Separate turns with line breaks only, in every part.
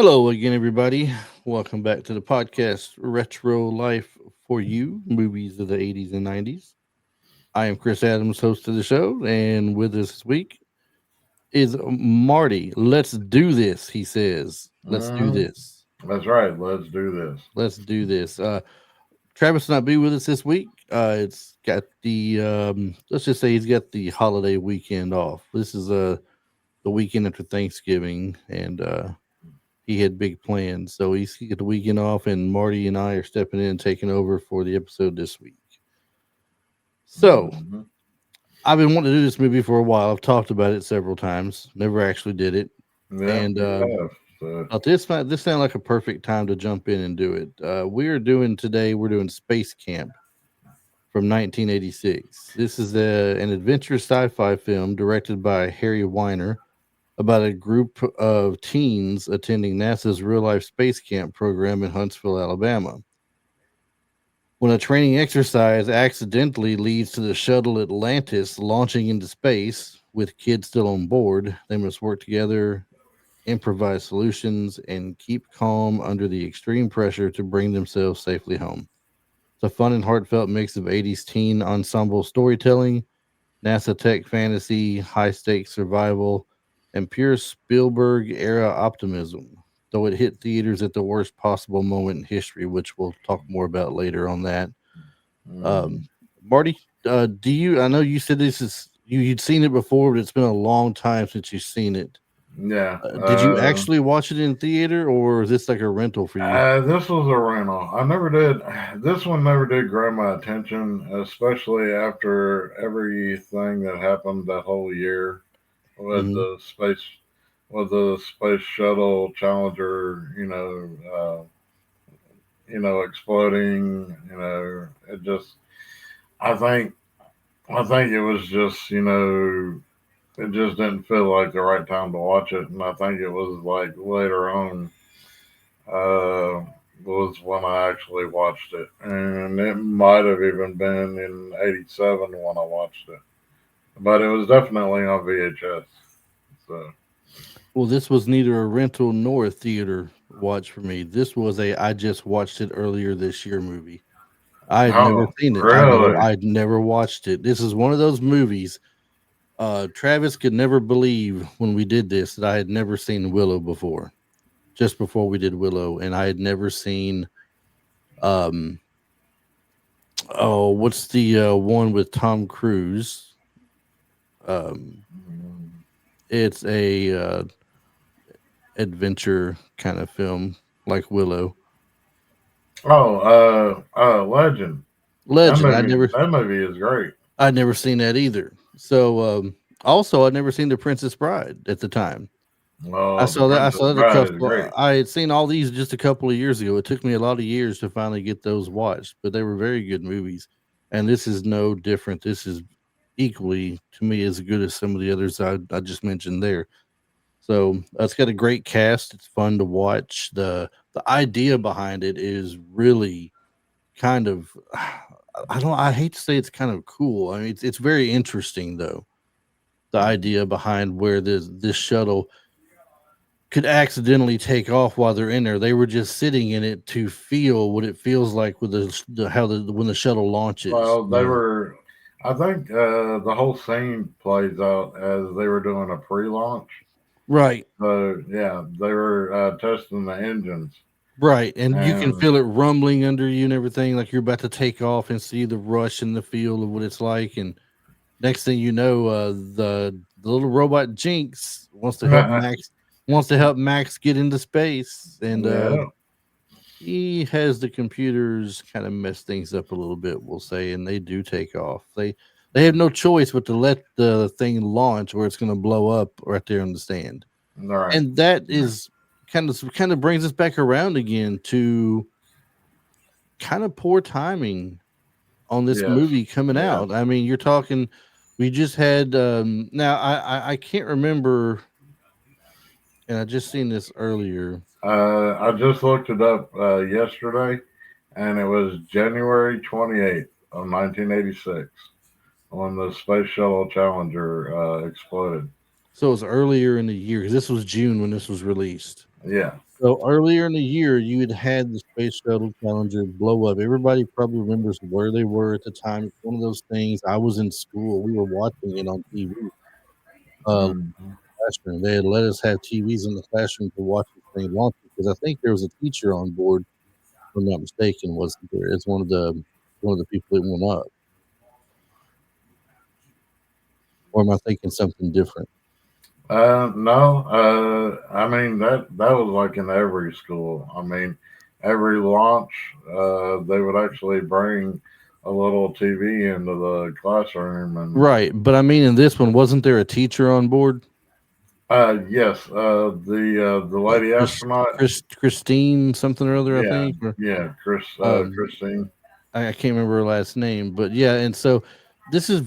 Hello again, everybody. Welcome back to the podcast Retro Life for You, movies of the 80s and 90s. I am Chris Adams, host of the show, and with us this week is Marty. Let's do this, he says. Let's do
Mhm.
this.
That's right. Let's do this.
Let's do this. Travis will not be with us this week. It's got let's just say he's got the holiday weekend off. This is the weekend after Thanksgiving, and he had big plans. So he got the weekend off, and Marty and I are stepping in and taking over for the episode this week. So
Mhm.
I've been wanting to do this movie for a while. I've talked about it several times, never actually did it.
Yeah,
And
you have. So,
thought this sounded like a perfect time to jump in and do it. We're doing Space Camp from 1986. This is an adventure sci-fi film directed by Harry Weiner about a group of teens attending NASA's real life space camp program in Huntsville, Alabama. When a training exercise accidentally leads to the shuttle Atlantis launching into space with kids still on board, they must work together, improvise solutions, and keep calm under the extreme pressure to bring themselves safely home. It's a fun and heartfelt mix of 80s teen ensemble storytelling, NASA tech fantasy, high stakes survival, and pure Spielberg era optimism. Though it hit theaters at the worst possible moment in history, which we'll talk more about later on that. Um,
mhm.
Marty, do you? I know you said you'd seen it before, but it's been a long time since you've seen it.
Yeah.
Did you actually watch it in theater, or is this like a rental for you?
This was a rental. I never did. This one never did grab my attention, especially after everything that happened that whole year with
Hmm.
the space shuttle Challenger. Exploding. It just. I think. I think it was just. It just didn't feel like the right time to watch it, and I think it was like later on uh, was when I actually watched it, and it might have even been in '87 when I watched it, but it was definitely on VHS. So,
Well, this was neither a rental nor a theater watch for me. This was a I just watched it earlier this year movie. I had never
oh,
seen it.
really?
I'd never watched it. This is one of those movies. Travis could never believe when we did this that I had never seen Willow before. Just before we did Willow, and I had never seen um what's the one with Tom Cruise? Um it's a adventure kind of film like Willow.
Oh, Legend.
Legend.
That movie is great.
I'd never seen that either. So also I'd never seen The Princess Bride at the time. I
Oh, The
saw that. I
Princess
saw that a
Bride is
couple.
great.
I had seen all these just a couple of years ago. It took me a lot of years to finally get those watched, but they were very good movies. And this is no different. This is equally to me as good as some of the others I just mentioned there. So it's got a great cast. It's fun to watch. The idea behind it is really kind of I don't I hate to say it's kind of cool. I mean it's very interesting though. The idea behind where this shuttle could accidentally take off while they're in there. They were just sitting in it to feel what it feels like with the how the when the shuttle launches.
Well, they were. I think the whole scene plays out as they were doing a pre-launch.
Right,
So yeah, they were testing the engines,
right, and you can
and
feel it rumbling under you and everything, like you're about to take off and see the rush and the feel of what it's like. And next thing you know, the little robot Jinx wants to help Max get into space, and
yeah,
he has the computers kind of mess things up a little bit, we'll say, and they do take off. They have no choice but to let the thing launch, or it's going to blow up right there on the stand.
all right,
And that is kind of brings us back around again to kind of poor timing on this
yes,
movie coming
yes.
out. I mean, you're talking. We just had now. I can't remember, and I just seen this earlier.
I just looked it up yesterday, and it was January 28th of 1986 when the Space Shuttle Challenger exploded.
So it was earlier in the year because this was June when this was released.
Yeah,
So earlier in the year, you had had the Space Shuttle Challenger blow up. Everybody probably remembers where they were at the time. It's one of those things. I was in school. We were watching it on TV.
Mm.
Classroom. They had let us have TVs in the classroom to watch this thing launch because I think there was a teacher on board, if I'm not mistaken, wasn't there? It's one of the people that went up. Or am I thinking something different?
No, I mean that was like in every school. I mean, every launch, they would actually bring a little TV into the classroom, and
Right, but I mean, in this one, wasn't there a teacher on board?
yes, the lady astronaut,
Christine something or other, I
yeah,
think. Or
yeah,
um,
Christine,
I can't remember her last name, but yeah, and so this is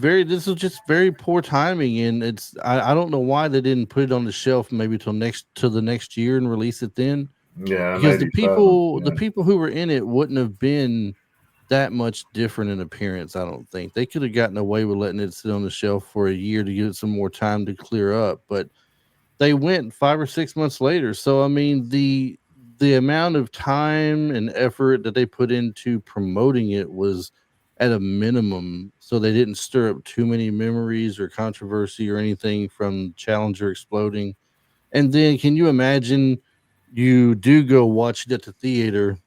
just very poor timing, and I don't know why they didn't put it on the shelf maybe till the next year and release it then,
yeah, in
because
'87,
the
yeah,
people who were in it wouldn't have been that much different in appearance. I don't think they could have gotten away with letting it sit on the shelf for a year to give it some more time to clear up, but they went 5 or 6 months later. So, I mean, the amount of time and effort that they put into promoting it was at a minimum, so they didn't stir up too many memories or controversy or anything from Challenger exploding. And then can you imagine you do go watch it at the theater,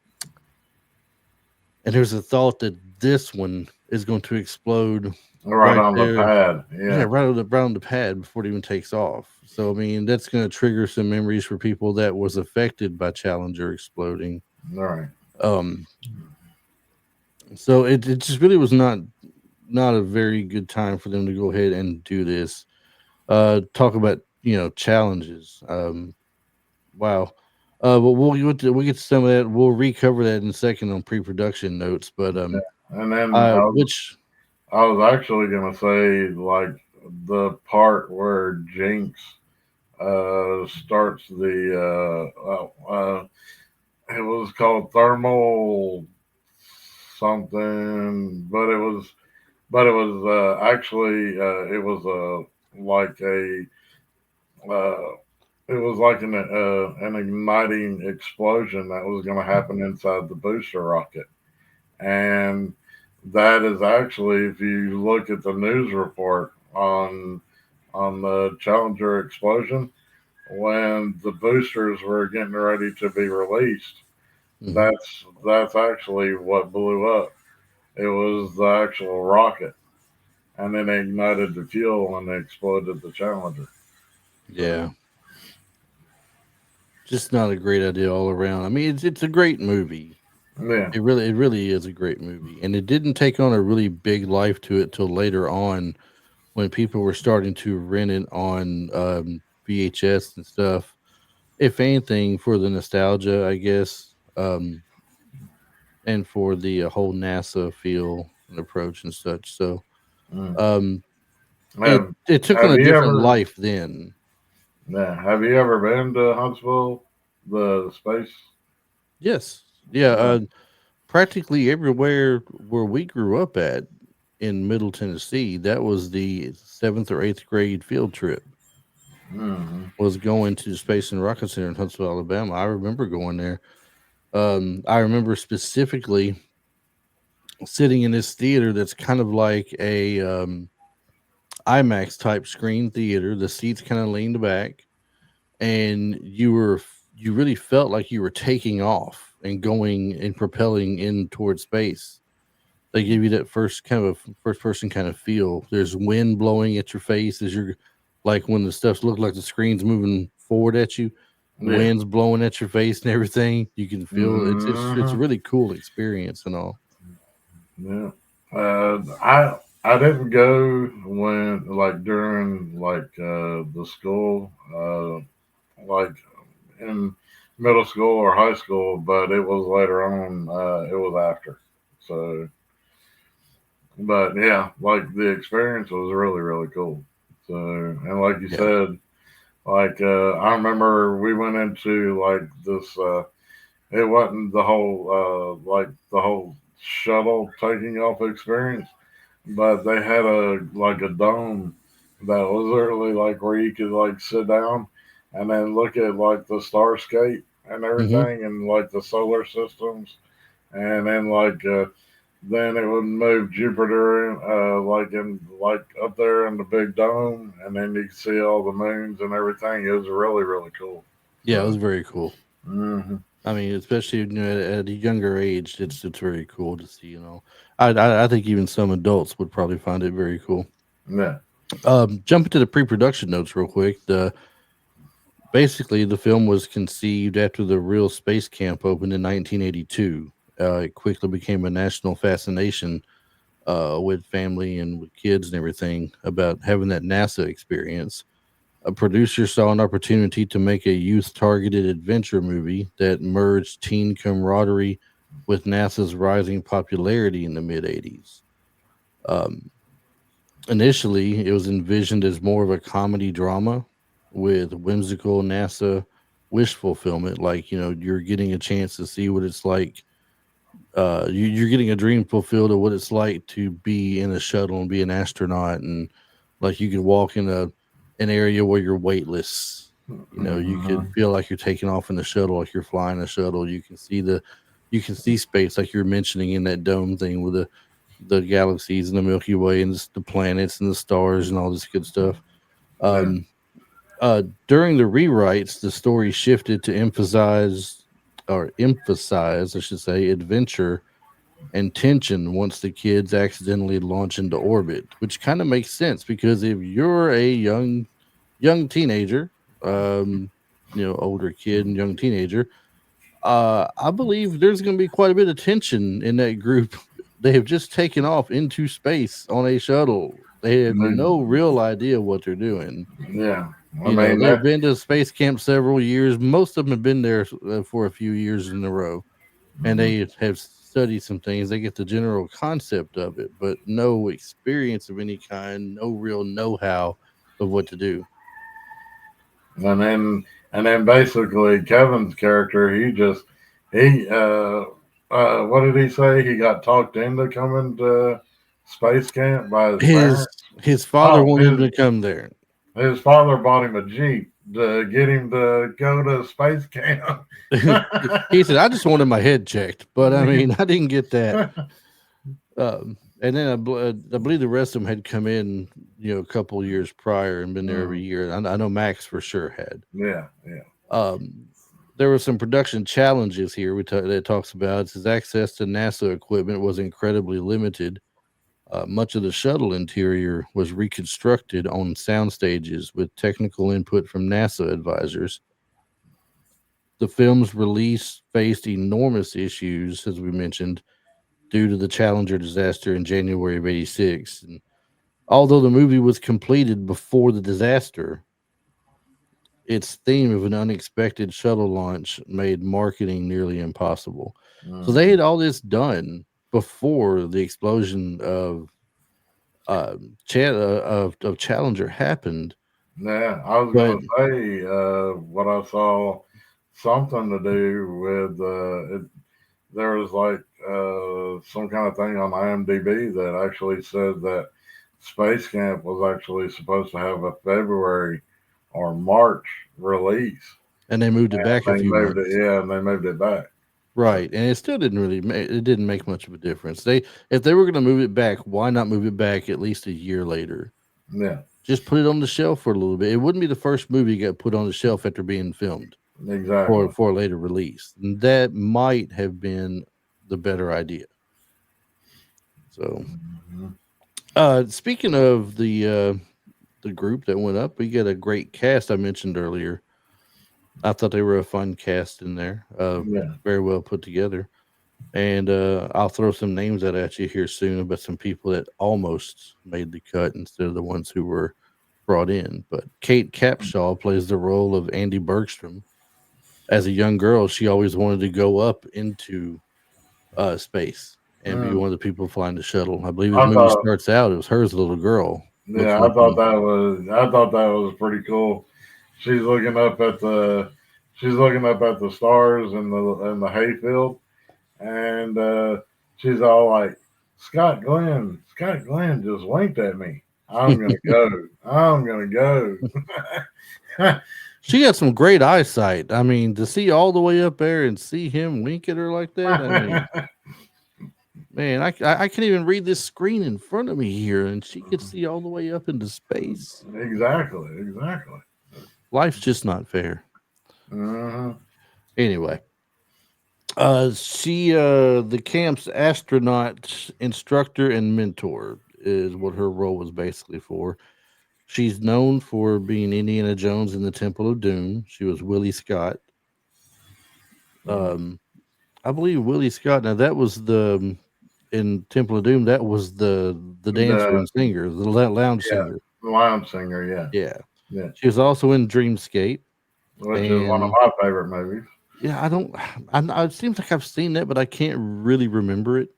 and there's a thought that this one is going to explode
right
right
on the
there.
pad,
Yeah,
yeah,
right on the pad before it even takes off. So, I mean, that's gonna trigger some memories for people that was affected by Challenger exploding.
right,
Um, so it just really was not a very good time for them to go ahead and do this. Talk about, challenges. Wow. But we'll get to some of that. We'll recover that in a second on pre-production notes. But
yeah. And then
which
I was actually gonna say like the part where Jinx starts it was called thermal something, but it was actually it was like a uh, it was like an igniting explosion that was going to happen inside the booster rocket, and that is actually, if you look at the news report on the Challenger explosion, when the boosters were getting ready to be released,
Mhm.
that's actually what blew up. It was the actual rocket, and then they ignited the fuel and they exploded the Challenger.
Yeah,
So
just not a great idea all around. I mean, it's a great movie.
yeah,
It really is a great movie, and it didn't take on a really big life to it till later on when people were starting to rent it on VHS and stuff. If anything, for the nostalgia, I guess, and for the whole NASA feel and approach and such. So
mm.
um, it
have
it took on
have
a
you
different
ever
life then.
have you ever been to Huntsville, the space?
Yes, yeah.
Uh,
Practically everywhere where we grew up at in Middle Tennessee, that was the 7th or 8th grade field trip,
mm-hmm,
was going to the Space and Rocket Center in Huntsville, Alabama. I remember going there. I remember specifically sitting in this theater that's kind of like a IMAX type screen theater. The seats kind of leaned back, and you really felt like you were taking off and going and propelling in towards space. They give you that first person kind of feel. There's wind blowing at your face as you're like when the stuff looks like the screen's moving forward at you,
yeah,
wind's blowing at your face and everything. You can feel it's a
mm-hmm,
really cool experience and all.
yeah. I didn't go when like during like the school like in middle school or high school, but it was later on. It was after. So, but yeah, like the experience was really really cool. So, and like you
Yeah.
said, like I remember we went into like this. It wasn't the whole like the whole shuttle taking off experience, but they had a like a dome that was literally like where you could like sit down and then look at like the starscape and
Hmm.
everything, and like the solar systems, and then then it would move Jupiter, like in like up there in the big dome, and then you could see all the moons and everything. It was really really cool.
Yeah, it
So,
was very cool.
hmm
I mean, especially at a younger age, it's very cool to see. I think even some adults would probably find it very cool.
yeah,
Jumping to the pre-production notes real quick. Basically the film was conceived after the real space camp opened in 1982. It quickly became a national fascination with family and with kids and everything about having that NASA experience. A producer saw an opportunity to make a youth targeted adventure movie that merged teen camaraderie with NASA's rising popularity in the mid 80s. Um, Initially, it was envisioned as more of a comedy drama with whimsical NASA wish fulfillment. Like, you're getting a chance to see what it's like. You're getting a dream fulfilled of what it's like to be in a shuttle and be an astronaut, and like you could walk in an area where you're weightless. You could
hmm
feel like you're taking off in the shuttle, like you're flying a shuttle. You can see space, like you're mentioning in that dome thing with the galaxies and the Milky Way and the planets and the stars and all this good stuff.
yeah,
Um, During the rewrites, the story shifted to emphasize, I should say, adventure and tension once the kids accidentally launch into orbit, which kind of makes sense because if you're a young teenager, um, older kid and young teenager, I believe there's going to be quite a bit of tension in that group. They have just taken off into space on a shuttle. They have no real idea what they're doing.
yeah. I mean
They've
that.
been to space camp several years. Most of them have been there for a few years in a row, and they have studied some things. They get the general concept of it, but no experience of any kind, no real know-how of what to do.
And then basically Kevin's character, he what did he say? He got talked into coming to space camp by his
His
parents.
his father
Oh,
wanted him to come there.
his father bought him a Jeep to get him to go to space camp.
He said, "I just wanted my head checked, but I mean, I didn't get that." And then I believe the rest of them had come in, a couple years prior and been there every
Mm,
year. I know Max for sure had.
yeah, yeah.
Um, there were some production challenges here that it talks about. It says access to NASA equipment was incredibly limited. Much of the shuttle interior was reconstructed on sound stages with technical input from NASA advisors. The film's release faced enormous issues, as we mentioned, due to the Challenger disaster in January of '86. And although the movie was completed before the disaster, its theme of an unexpected shuttle launch made marketing nearly impossible. So they
Mm.
had all this done before the explosion of Challenger happened,
Yeah, I was
but
gonna say what I saw something to do with there was like some kind of thing on IMDb that actually said that Space Camp was actually supposed to have a February or March release.
and they moved it back a
They
few
moved it,
months.
yeah, and they moved it back. So,
Right, and it still it didn't make much of a difference. If they were going to move it back, why not move it back at least a year later?
yeah,
Just put it on the shelf for a little bit. It wouldn't be the first movie that got put on the shelf after being filmed for
exactly.
for a later release. And that might have been the better idea. So,
Mhm.
speaking of the group that went up, we got a great cast I mentioned earlier. I thought they were a fun cast in there.
Yeah.
Very well put together. And I'll throw some names out at you here soon about some people that almost made the cut instead of the ones who were brought in. But Kate Capshaw plays the role of Andy Bergstrom. As a young girl, she always wanted to go up into space and be
Mm.
one of the people flying the shuttle. I believe this
I
movie
thought,
starts out, it was her as a little girl
yeah,
looking up in.
I thought that was pretty cool. She's looking up at the, she's looking up at the stars in the hayfield, and she's all like, Scott Glenn just winked at me. I'm gonna go. I'm gonna go.
She got some great eyesight. I mean, to see all the way up there and see him wink at her like that. I mean, man, I can't even read this screen in front of me here, and she could see all the way up into space.
Exactly, exactly.
Life's just not fair.
Hmm.
Anyway, she the camp's astronaut instructor and mentor is what her role was basically for. She's known for being Indiana Jones in the Temple of Doom. She was Willie Scott. Um, I believe Willie Scott. Now that was the in Temple of Doom. That was the dancer
The
and singer, the lounge
Yeah,
singer.
Lion Singer. Yeah,
Yeah,
yeah,
she was also in Dreamscape.
which is one of
And
my favorite movies.
yeah, I don't. It seems like I've seen that, but I can't really remember it.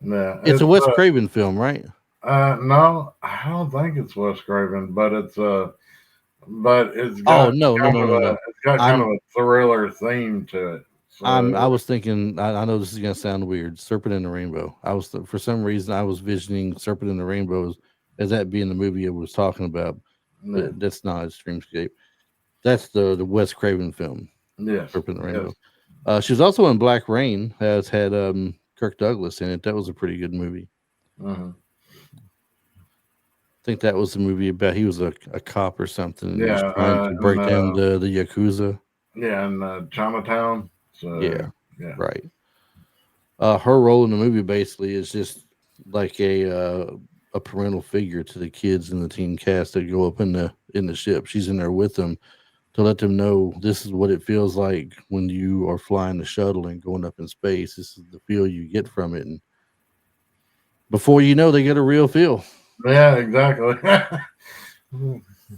Yeah,
It's a
it's
Wes Craven film, right?
no, I don't think it's Wes Craven, but it's
Oh
got
no, no, no, no, no.
kind of
I'm
a thriller theme to it.
I
So
was thinking. I know this is gonna sound weird. Serpent and the Rainbow. For some reason I was visioning Serpent and the Rainbow as that being the movie I was talking about,
yeah,
but that's not a Dreamscape. That's the Wes Craven film,
yes,
Serpent and the
yes,
Rainbow. She was also in Black Rain. Has had Kirk Douglas in it. That was a pretty good movie.
hmm,
I think that was the movie about he was a cop or something, and he was
yeah,
trying to break down the yakuza.
yeah, and Chinatown. So
Yeah,
yeah,
right. Her role in the movie basically is just like a parental figure to the kids in the teen cast that go up in the ship. She's in there with them to let them know this is what it feels like when you are flying the shuttle and going up in space. This is the feel you get from it, and before you know, they get a real feel.
yeah, exactly.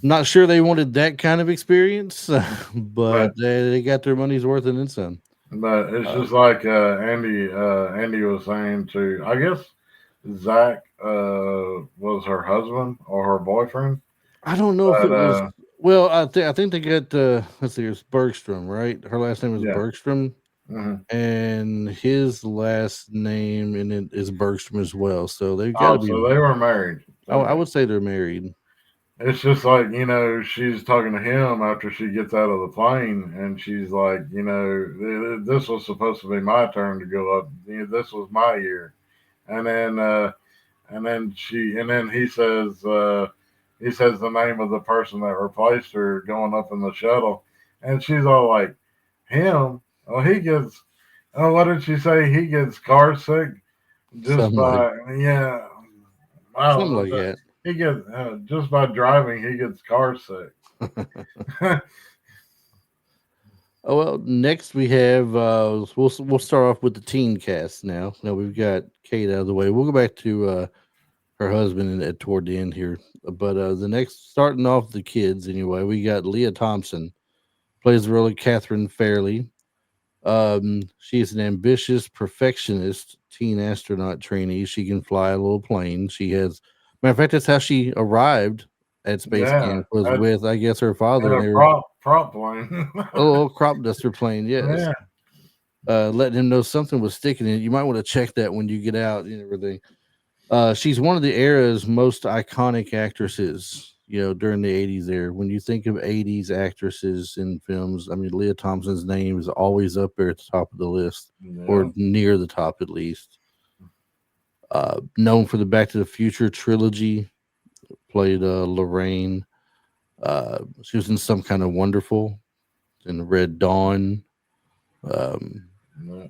Not sure they wanted that kind of experience, but
but
they got their money's worth and then some.
but it's
Uh,
just like Andy was saying to, I guess Zach was her husband or her boyfriend,
I don't know if
but
it was. Well, I think they got let's see, it's Bergstrom, right? Her last name is
yeah.
Bergstrom,
Hmm.
and his last name in it is Bergstrom as well. So they've got to
Oh,
be.
so they were married.
I
Okay.
would say they're married.
It's just like, she's talking to him after she gets out of the plane, and she's like, this was supposed to be my turn to go up. This was my year. And then, and then he says the name of the person that replaced her going up in the shuttle. And she's all like, him? Oh, he gets, oh, what did she say? He gets car sick just
Something like
by, yeah, I don't
something
know.
like that.
He gets just by driving, he gets car sick.
Oh well, next we have we'll start off with the teen cast now. Now we've got Kate out of the way. We'll go back to her husband toward the end here. But the next starting off the kids anyway, we got Leah Thompson plays the role of Catherine Fairley. She is an ambitious perfectionist teen astronaut trainee. She can fly a little plane. She has, matter of fact, that's how she arrived at space
Yeah,
camp was with, I guess, her father
and
and
a
they were
prop plane.
a little crop duster plane. Yes,
Yeah,
letting him know something was sticking in it. You might want to check that when you get out and everything. She's one of the era's most iconic actresses, during the 80s there. When you think of 80s actresses in films, I mean, Leah Thompson's name is always up there at the top of the list, or
yeah,
near the top at least. Known for the Back to the Future trilogy, played Lorraine. She was in Some Kind of Wonderful, in Red Dawn. Um,
yeah.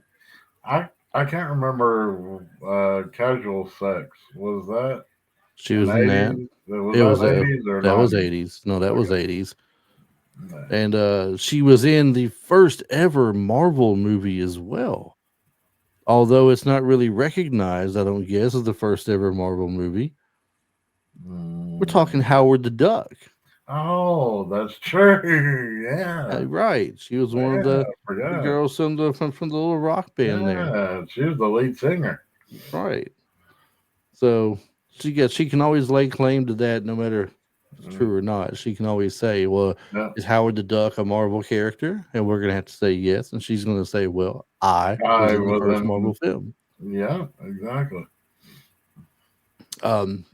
I can't remember. Casual sex, was that
she
in
was in that.
'80s? Was
It was
that '80s or
that was
'90s?
80s. No, that was
Okay.
80s.
Yeah.
And she was in the first ever Marvel movie as well. Although it's not really recognized, I don't guess, as the first ever Marvel movie. We're talking
Mm.
Howard the Duck.
Oh, that's true. Yeah,
Right. She was one of
yeah. I
the
forgot.
girls from the little rock band there.
Yeah, she was the lead singer.
Right. So she can always lay claim to that no matter if it's
Mm,
true or not. She can always say, well,
yeah,
is Howard the Duck a Marvel character? And we're gonna have to say yes. And she's gonna say, well, I was
I
in the
was
first
in.
Marvel film.
Yeah, exactly.
Um,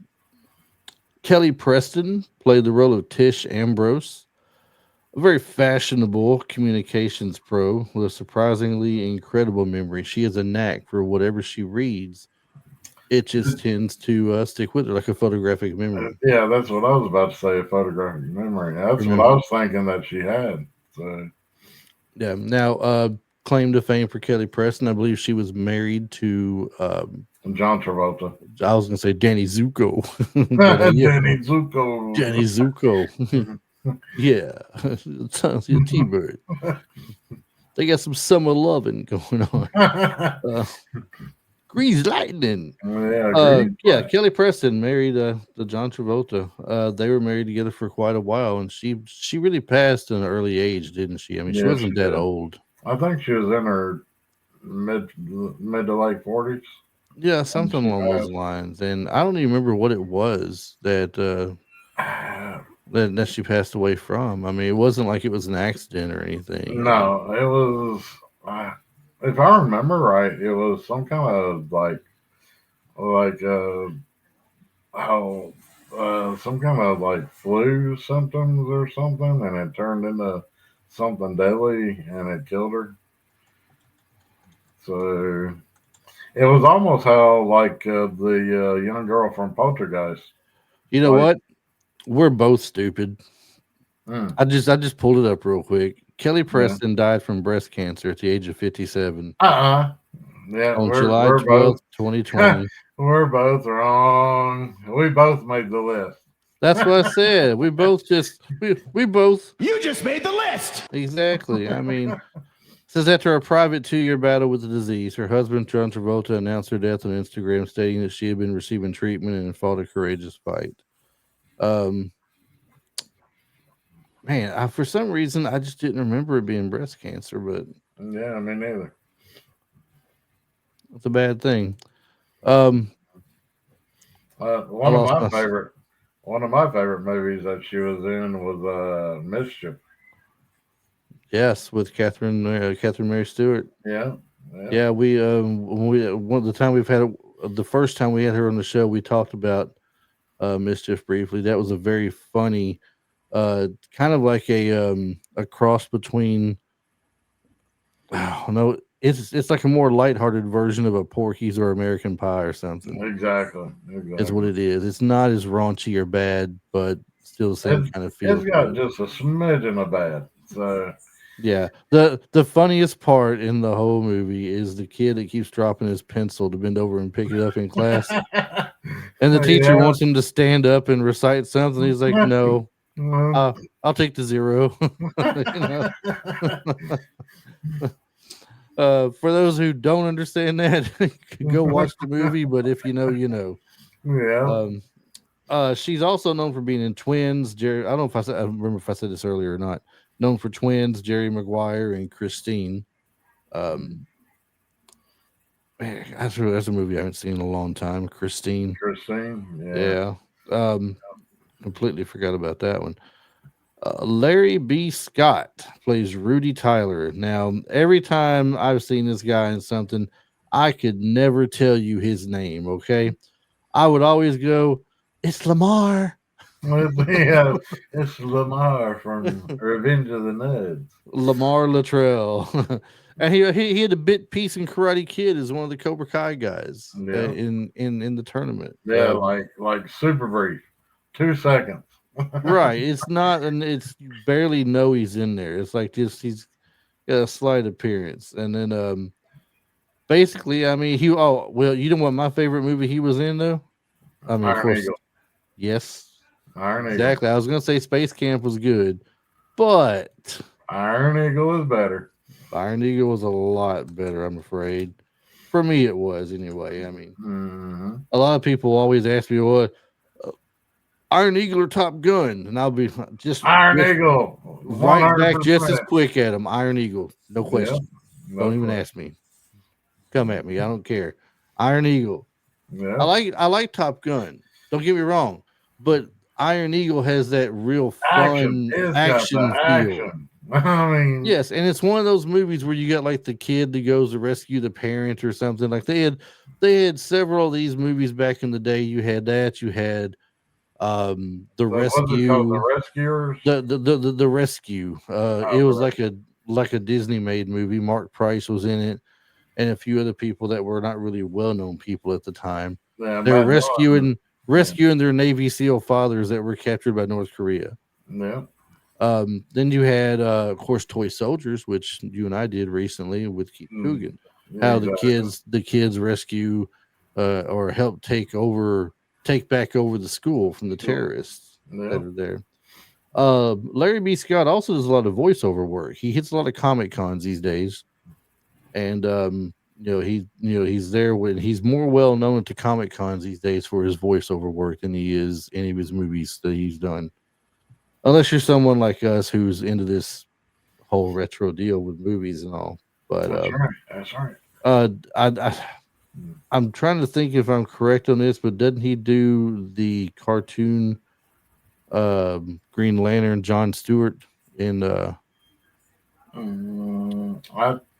Kelly Preston played the role of Tish Ambrose. A very fashionable communications pro with a surprisingly incredible memory. She has a knack for whatever she reads. It just tends to stick with her like a photographic memory.
Yeah, that's what I was about to say. A photographic memory. That's what I
Remember?
was thinking that she had. So
Yeah. Now, claim to fame for Kelly Preston. I believe she was married to,
John Travolta,
I was going to say Danny Zuko, but yeah,
Danny Zuko.
Danny Zuko. Yeah. Sounds like a T-Bird. They got some summer loving going on. Uh, Grease lightning.
Yeah, green
Yeah,
flag.
Kelly Preston married the John Travolta. They were married together for quite a while, and she really passed at an early age, didn't she? I mean, she
Yeah, she
wasn't that
did.
old.
I think she was in her mid to late 40s
Yeah,
when
something
she
along those lines. And I don't even remember what it was
passed.
that she passed away from. I mean, it wasn't like it was an accident or anything.
No, it was. Uh, if I remember right, it was some kind of like how some kind of like flu symptoms or something, and it turned into something deadly, and it killed her. So it was almost how like the young girl from Poltergeist.
You know
Like,
what? We're both stupid.
mm,
I just pulled it up real quick. Kelly
yeah,
Preston died from breast cancer at the age of 57
uh, yeah,
on
we're
July
we're both
12th, 2020.
we're both wrong. We both made the list.
That's what I said. We both
You just made the list.
exactly. I mean, says after a private 2-year battle with the disease, her husband John Travolta announced her death on Instagram, stating that she had been receiving treatment and fought a courageous fight. Um, man, for some reason I just didn't remember it being breast cancer, but
Yeah, me neither.
it's a bad thing. Um, I
One of
lost
my
my
favorite one of my favorite movies that she was in was Mischief.
yes with Catherine Mary Stewart.
Yeah, yeah.
Yeah, we one of the time we've had the first time we had her on the show, we talked about Mischief briefly. That was a very funny, kind of like a cross between. I don't know. It's like a more lighthearted version of a Porky's or American Pie or something.
Exactly,
Is what
exactly.
it is. It's not as raunchy or bad, but still the same
It,
kind of feel
it's
to
got
it.
just a smidgen of bad. So
Yeah. The funniest part in the whole movie is the kid that keeps dropping his pencil to bend over and pick it up in class. And the teacher
yeah.
wants him to stand up and recite something. He's like, "No,
Well,
I'll take the zero." you know. For those who don't understand that, go watch the movie. But if you know, you know.
yeah.
Um, she's also known for being in Twins. Jerry, I don't know if I don't remember if I said this earlier or not. Known for Twins, Jerry Maguire and Christine. Um, man, that's a movie I haven't seen in a long time. Christine.
Christine. Yeah.
Yeah. Um, completely forgot about that one. Larry B. Scott plays Rudy Tyler. Now, every time I've seen this guy in something, I could never tell you his name. Okay, I would always go, "It's Lamar."
Yeah, it's Lamar from Revenge of the Nerds.
Lamar Latrell, and he had a bit piece in Karate Kid as one of the Cobra Kai guys
Yeah.
in the tournament.
Yeah, like super brief. 2 seconds.
Right, it's not, and it's you barely know he's in there. It's like just he's got a slight appearance, and then basically, I mean, oh, well, you know what my favorite movie he was in, though? I mean, of
Iron
course,
Eagle.
yes,
Iron Eagle.
exactly. I was gonna say Space Camp was good, but
Iron Eagle is better.
Iron Eagle was a lot better, I'm afraid. For me, it was anyway. I mean,
Hmm.
a lot of people always ask me, "What Iron Eagle or Top Gun?" And I'll be
Iron
just
Eagle.
right back just as
100%.
quick at them. Iron Eagle, no
Yeah.
question. Don't
No
even
question.
ask me. Come at me. I don't care. Iron Eagle.
Yeah.
I like Top Gun. Don't get me wrong, but Iron Eagle has that real
Action.
fun
It's got the
action feel.
action. I mean,
Yes, and it's one of those movies where you got like the kid that goes to rescue the parent or something. Like they had several of these movies back in the day. You had that. You had The
What's it called?
rescue,
The Rescuers?
the rescue.
Oh,
It
the
was
Rescue.
like a Disney made movie. Mark Price was in it, and a few other people that were not really well known people at the time.
Yeah,
They're
Matt Dillon. Yeah,
rescuing their Navy SEAL fathers that were captured by North Korea.
yeah,
Then you had, of course, Toy Soldiers, which you and I did recently with Keith
mm,
Coogan.
yeah,
How
exactly.
the kids rescue or help take back over the school from the
School.
terrorists that
Yeah.
are there. Larry B. Scott also does a lot of voiceover work. He hits a lot of comic cons these days, and he's there when he's more well known to comic cons these days for his voiceover work than he is any of his movies that he's done. Unless you're someone like us who's into this whole retro deal with movies and all. But
That's right. That's right.
uh, I'm trying to think if I'm correct on this, but doesn't he do the cartoon Green Lantern John Stewart in
I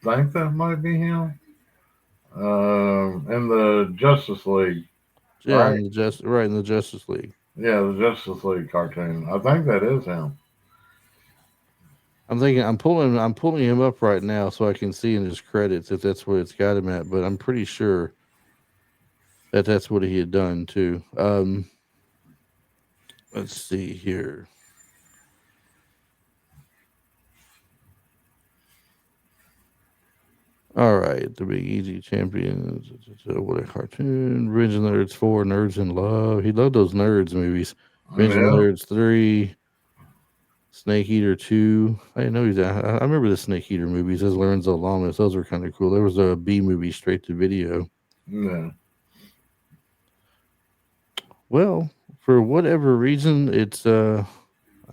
think that might be him. In the Justice League,
yeah,
right?
in the Justice League?
Yeah, the Justice League cartoon. I think that is him.
I'm thinking I'm pulling him up right now so I can see in his credits if that's what it's got him at, but I'm pretty sure that that's what he had done too. Let's see here. All right, the Big Easy Champions. What a cartoon. Revenge of the Nerds 4, Nerds in Love. He loved those Nerds movies. Revenge of the
Yeah,
Nerds 3, Snake Eater 2. I didn't know he's that. I remember the Snake Eater movies as Lorenzo Lamas. Those were kind of cool. There was a B movie straight to video.
yeah.
Well, for whatever reason, it's I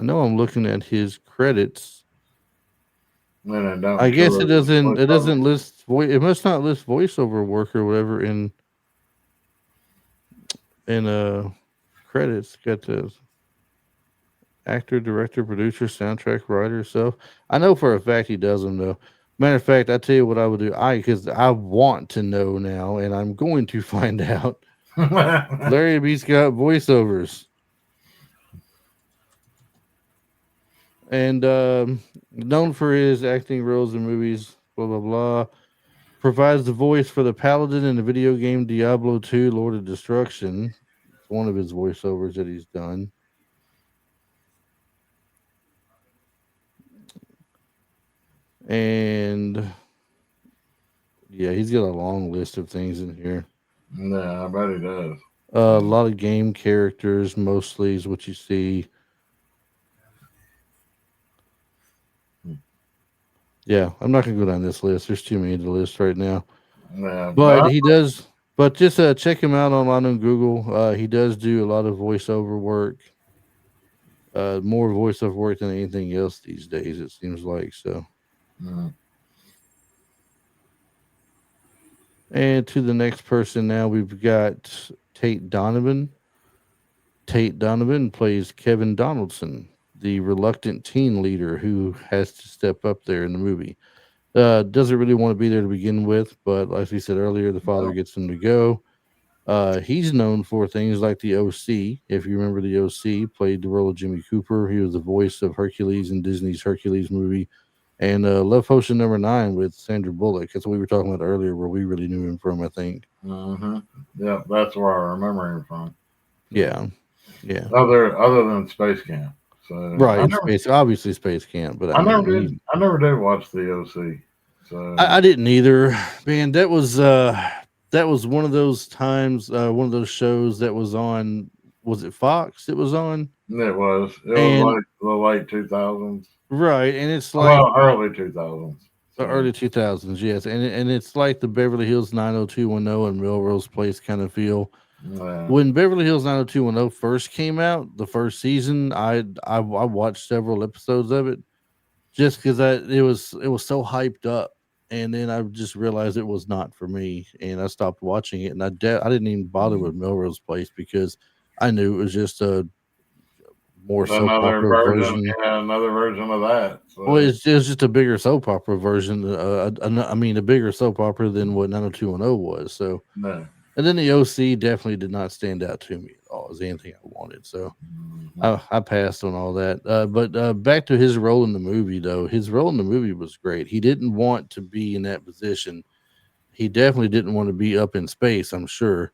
know I'm looking at his credits.
And I don't
I guess
show it.
it doesn't list voice, it must not list voiceover work or whatever in credits. Got the actor, director, producer, soundtrack writer. So I know for a fact he does them though. Matter of fact, I tell you what I would do. Because I want to know now, and I'm going to find out. Larry B. Scott voiceovers, and known for his acting roles in movies. Blah blah blah. Provides the voice for the Paladin in the video game Diablo 2: Lord of Destruction. It's one of his voiceovers that he's done. And yeah, he's got a long list of things in here.
Yeah, I bet he does.
A lot of game characters, mostly, is what you see. Yeah, I'm not gonna go down this list. There's too many to list right now.
Yeah,
But he does. But just check him out online on Google. He does do a lot of voiceover work. More voiceover work than anything else these days. It seems like so.
mm,
And to the next person now, we've got Tate Donovan. Tate Donovan plays Kevin Donaldson, the reluctant teen leader who has to step up there in the movie. Doesn't really want to be there to begin with, but like we said earlier, the father
no,
gets him to go. He's known for things like the OC. If you remember, the OC played the role of Jimmy Cooper. He was the voice of Hercules in Disney's Hercules movie. And Love Potion #9 with Sandra Bullock. That's what we were talking about earlier, where we really knew him from, I think.
mm-hmm. Yeah, that's where I remember him from. So
Yeah. Yeah.
other than Space Camp. So
Right. Obviously Space Camp, but I mean,
I never did watch the OC. So
I didn't either. Man, that was one of those times, one of those shows that was on. Was it Fox? It was on,
it was
and
like the late 2000s.
right, and it's like
Well, early 2000s. So
early 2000s, yes, and it's like the Beverly Hills 90210 and Melrose Place kind of feel.
yeah,
When Beverly Hills 90210 first came out, the first season, I watched several episodes of it just because it was so hyped up, and then I just realized it was not for me, and I stopped watching it, and I didn't even bother with Melrose Place because I knew it was just a more soap opera version.
another version of that.
Well,
So
it was just a bigger soap opera version. I mean, a bigger soap opera than what 90210 was. So,
no,
and then the OC definitely did not stand out to me was anything I wanted. So
Mhm.
I passed on all that. But back to his role in the movie, though, his role in the movie was great. He didn't want to be in that position. He definitely didn't want to be up in space, I'm sure.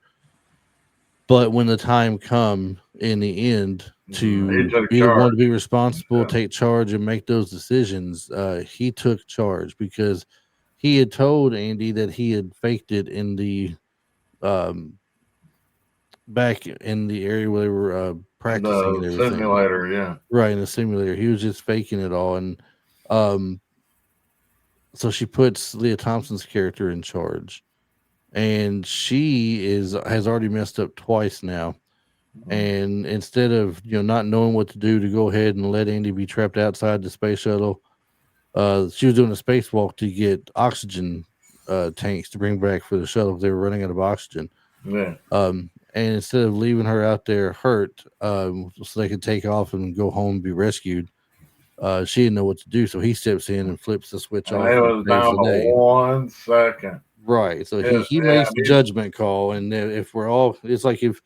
But when the time come in the end
He
to
took
be the one
charge.
to be responsible,
Yeah.
take charge, and make those decisions, he took charge because he had told Andy that he had faked it in the um, back in the area where they were practicing and
The
everything.
simulator, yeah.
Right in the simulator, he was just faking it all, and um, so she puts Leah Thompson's character in charge, and she is has already messed up twice now.
Mhm.
And instead of not knowing what to do to go ahead and let Andy be trapped outside the space shuttle, she was doing a spacewalk to get oxygen tanks to bring back for the shuttle. They were running out of oxygen.
Yeah.
And instead of leaving her out there hurt, so they could take off and go home and be rescued, she didn't know what to do. So he steps in and flips the switch
And it
off and
was
saves
down
the
to
day.
1 second.
Right. So
Yeah,
he
yeah,
makes the judgment call, and then if we're all, it's like if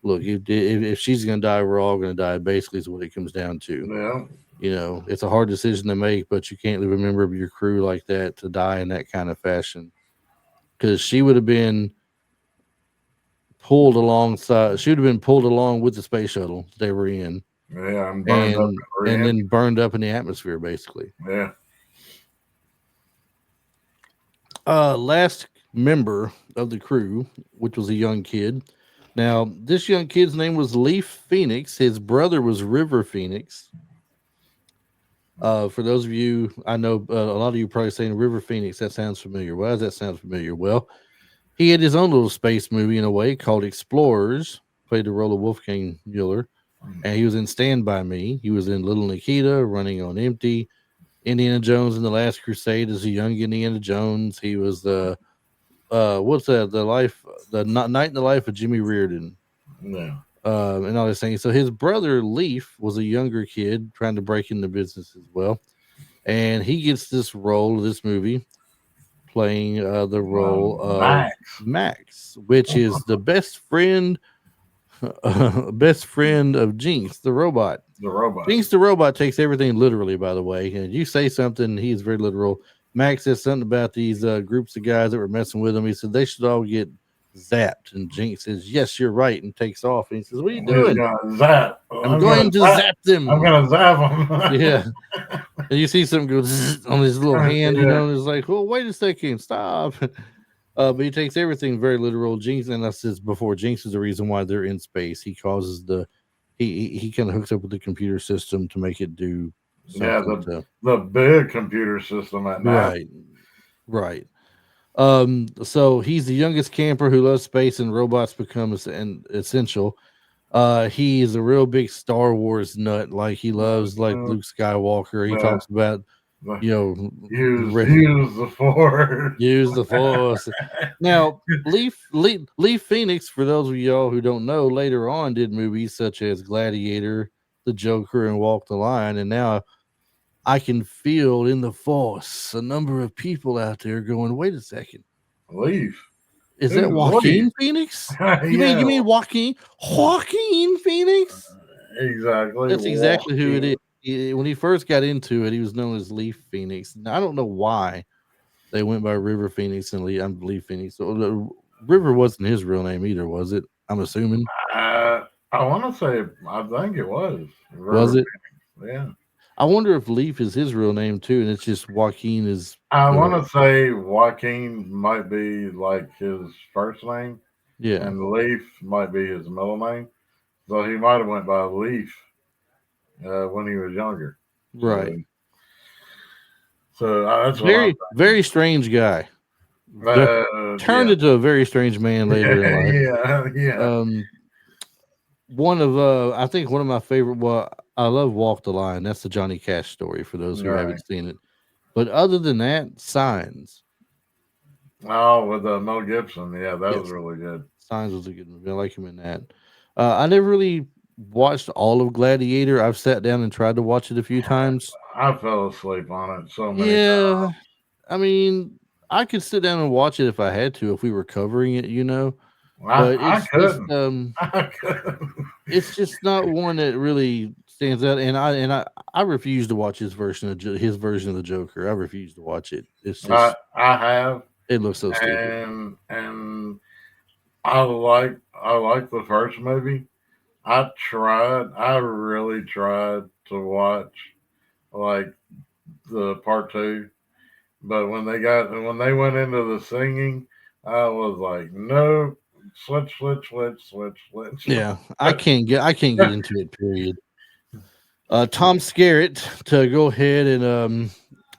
look if she's gonna die, we're all gonna die. Basically, is what it comes down to.
yeah,
It's a hard decision to make, but you can't leave a member of your crew like that to die in that kind of fashion because she would have been pulled alongside. She would have been pulled along with the space shuttle they were in,
yeah, and burned up
and
and
then burned up in the atmosphere, basically.
yeah,
Last member of the crew, which was a young kid. Now, this young kid's name was Leaf Phoenix. His brother was River Phoenix. For those of you, I know a lot of you probably saying River Phoenix. That sounds familiar. Why does that sound familiar? Well, he had his own little space movie in a way called Explorers. Played the role of Wolfgang Mueller, and he was in Stand by Me. He was in Little Nikita, Running on Empty, Indiana Jones and the Last Crusade as a young Indiana Jones. He was the what's that? The life, the night in the life of Jimmy Reardon,
yeah,
and all this thing. So his brother Leaf was a younger kid trying to break into business as well, and he gets this role of this movie playing the role of
Max,
Max, which is the best friend, best friend of Jinx, the robot.
the robot.
Jinx the robot takes everything literally, by the way. And you say something, he's very literal. Max says something about these groups of guys that were messing with him. He said they should all get zapped. And Jinx says, "Yes, you're right," and takes off. And he says, "What are you
He's
doing?"
gonna zap.
"I'm going to zap
I'm
them."
gonna zap him.
Yeah. And you see something go zzz on his little hand,
Yeah,
and it's like, "Well, wait a second, stop." But he takes everything very literal. Jinx, and that's just before Jinx is the reason why they're in space. He causes he kind of hooks up with the computer system to make it do
yeah.
something to
The big computer system at NASA.
right, right. So he's the youngest camper who loves space, and robots become essential. He's a real big Star Wars nut. Like he loves like
Uh,
Luke Skywalker. He
the,
talks about
the,
you know
use the force.
use the Force. Now, Leaf Phoenix, for those of y'all who don't know, later on did movies such as Gladiator, The Joker, and Walk the Line, and now I can feel in the Force a number of people out there going, "Wait a second,
Leaf.
is that
Who's Leaf?
Joaquin Phoenix? You
Yeah,
mean Joaquin Phoenix?"
exactly.
That's exactly who it is.
Walking.
When he first got into it, he was known as Leaf Phoenix. Now, I don't know why they went by River Phoenix and I'm Leaf Phoenix. So the River wasn't his real name either, was it? I'm assuming.
I want to say, I think it was
Was
River
it?
Phoenix. Yeah.
I wonder if Leaf is his real name too, and it's just Joaquin is
I
the
want to say Joaquin might be like his first name,
yeah,
and Leaf might be his middle name. So he might have went by Leaf when he was younger. So,
right.
that's what I'm
Very strange guy. Turned
Yeah.
into a very strange man later in life.
Yeah, yeah.
Um, one of I think one of my favorite. Well, I love Walk the Line. That's the Johnny Cash story for those who
Right.
haven't seen it. But other than that, Signs.
Oh, with Mel Gibson. Yeah, that was
Yes,
really good.
Signs was a good movie. I like him in that. I never really watched all of Gladiator. I've sat down and tried to watch it a few times.
I fell asleep on it so many
Yeah,
times.
I mean, I could sit down and watch it if I had to, if we were covering it. but
I couldn't. I couldn't.
it's just not one that really stands out. And I refuse to watch his version of his version of the Joker. I refuse to watch it. It's just
I have,
it looks so stupid.
and I like the first movie. I really tried to watch like the part two, but when they went into the singing, I was like, nope, switch, switch, switch, switch, switch.
Yeah, I can't get into it. Period. Tom Skerritt to go ahead and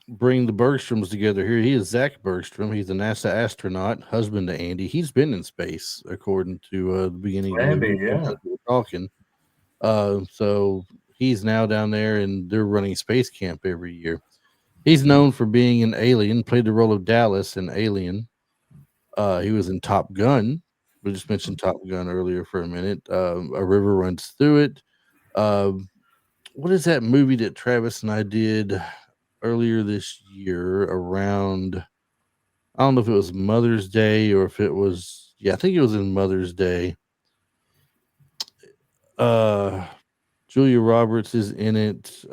bring the Bergstroms together here. He is Zach Bergstrom. He's a NASA astronaut, husband to Andy. He's been in space, according to the beginning of the
Andy,
email
yeah,
that we were talking. So he's now down there, and they're running space camp every year. He's known for being an alien. Played the role of Dallas in Alien. He was in Top Gun. We just mentioned Top Gun earlier for a minute. A River Runs Through It. Um, what is that movie that Travis and I did earlier this year around? I don't know if it was Mother's Day or if it was. Yeah, I think it was in Mother's Day. Uh, Julia Roberts is in it.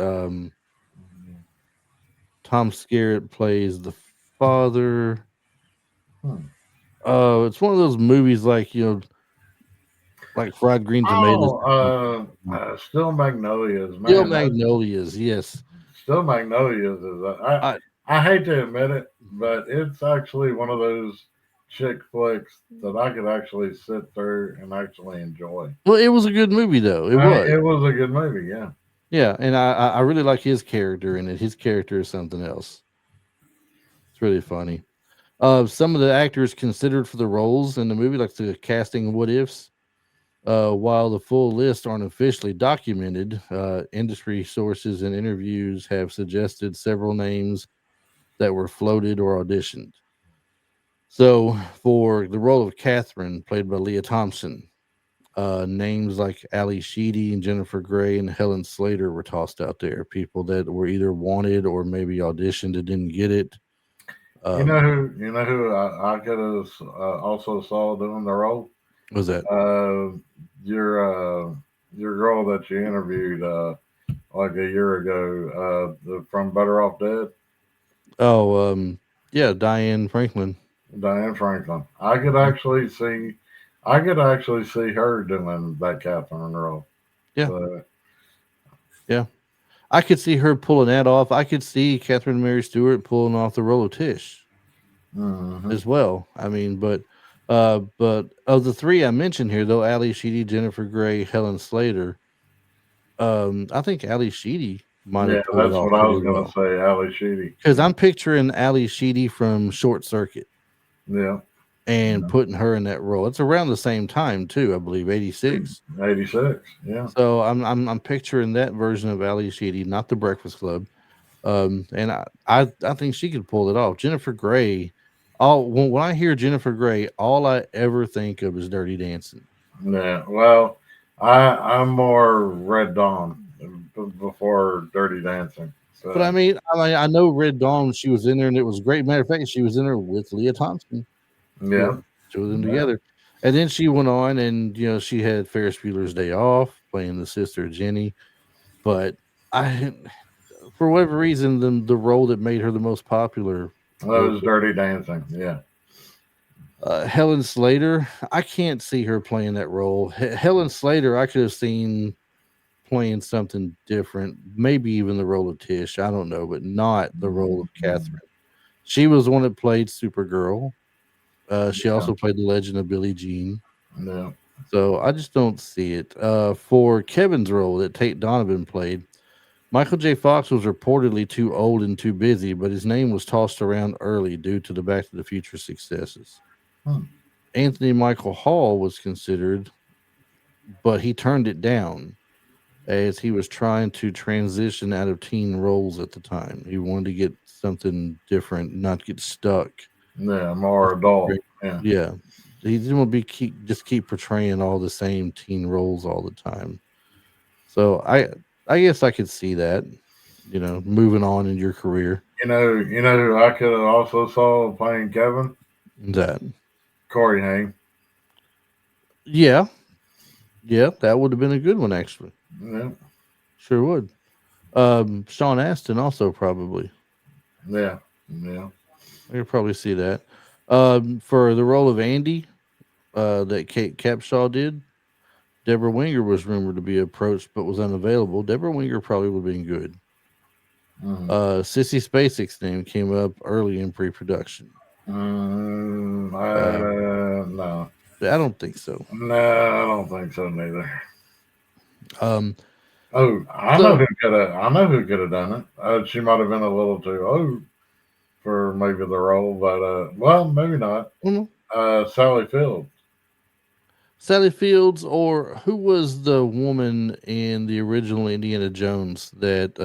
Tom Skerritt plays the father.
hmm.
It's one of those movies like like fried green tomatoes.
Still Magnolias,
Still
man.
Magnolias, yes.
Still Magnolias is
I
I hate to admit it, but it's actually one of those chick flicks that I could actually sit through and actually enjoy.
well, it was a good movie though. It was.
It was a good movie, yeah.
Yeah, and I really like his character in it. His character is something else. It's really funny. Some of the actors considered for the roles in the movie, like the casting what ifs, while the full lists aren't officially documented, industry sources and interviews have suggested several names that were floated or auditioned. So, for the role of Catherine, played by Leah Thompson, names like Ali Sheedy and Jennifer Grey and Helen Slater were tossed out there. People that were either wanted or maybe auditioned and didn't get it. Um,
You know who I could have also saw doing the role.
was that?
Uh, your girl that you interviewed like a year ago, from Better Off Dead,
Oh, yeah, Diane Franklin.
Diane Franklin. I could actually see her doing that Catherine role.
Yeah,
So,
yeah. I could see her pulling that off. I could see Catherine Mary Stewart pulling off the role of Tish
hmm.
as well. I mean, but of the three I mentioned here, though, Ali Sheedy, Jennifer Grey, Helen Slater, I think Ali Sheedy might
Yeah,
have pulled it
that's
off
what I
pretty
was gonna
well.
say. Ali Sheedy.
Because I'm picturing Ali Sheedy from Short Circuit
Yeah,
and
yeah.
putting her in that role. It's around the same time too, I believe, 86.
86. Yeah,
So I'm picturing that version of Ali Sheedy, not the Breakfast Club. And I think she could pull it off. Jennifer Grey, all when I hear Jennifer Grey, all I ever think of is Dirty Dancing.
yeah. Well, I'm more Red Dawn before Dirty Dancing.
But
So
I know Red Dawn. She was in there, and it was great. Matter of fact, she was in there with Leah Thompson. You
yeah,
know, two of them
yeah,
together. And then she went on, and she had Ferris Bueller's Day Off, playing the sister Jenny. But I, for whatever reason, the role that made her the most popular
that
was
was Dirty Dancing. Yeah,
Helen Slater. I can't see her playing that role. Helen Slater, I could have seen playing something different, maybe even the role of Tish. I don't know, but not the role of Catherine. She was the one that played Supergirl. She
yeah,
also played the Legend of Billie Jean.
yeah.
So I just don't see it. For Kevin's role that Tate Donovan played, Michael J. Fox was reportedly too old and too busy, but his name was tossed around early due to the Back to the Future successes.
Hmm.
Anthony Michael Hall was considered, but he turned it down as he was trying to transition out of teen roles at the time. He wanted to get something different, not get stuck.
Yeah, more adult. Yeah,
Yeah, he didn't want to be keep portraying all the same teen roles all the time. So I guess I could see that, moving on in your career.
you know who I could have also saw playing Kevin,
That
Corey Haim.
Yeah, yeah, that would have been a good one actually.
Yeah,
Sure would. Sean Astin also probably.
yeah, yeah.
I could probably see that. For the role of Andy, that Kate Capshaw did, Deborah Winger was rumored to be approached but was unavailable. Deborah Winger probably would have been good.
Mm.
Sissy Spacek's name came up early in pre-production. Uh,
No,
I don't think so.
no, I don't think so neither.
Um,
Oh, I know
so
who could have. I know who could have done it. She might have been a little too old for maybe the role, but well, maybe not.
well,
Sally Field.
Sally Fields, or who was the woman in the original Indiana Jones that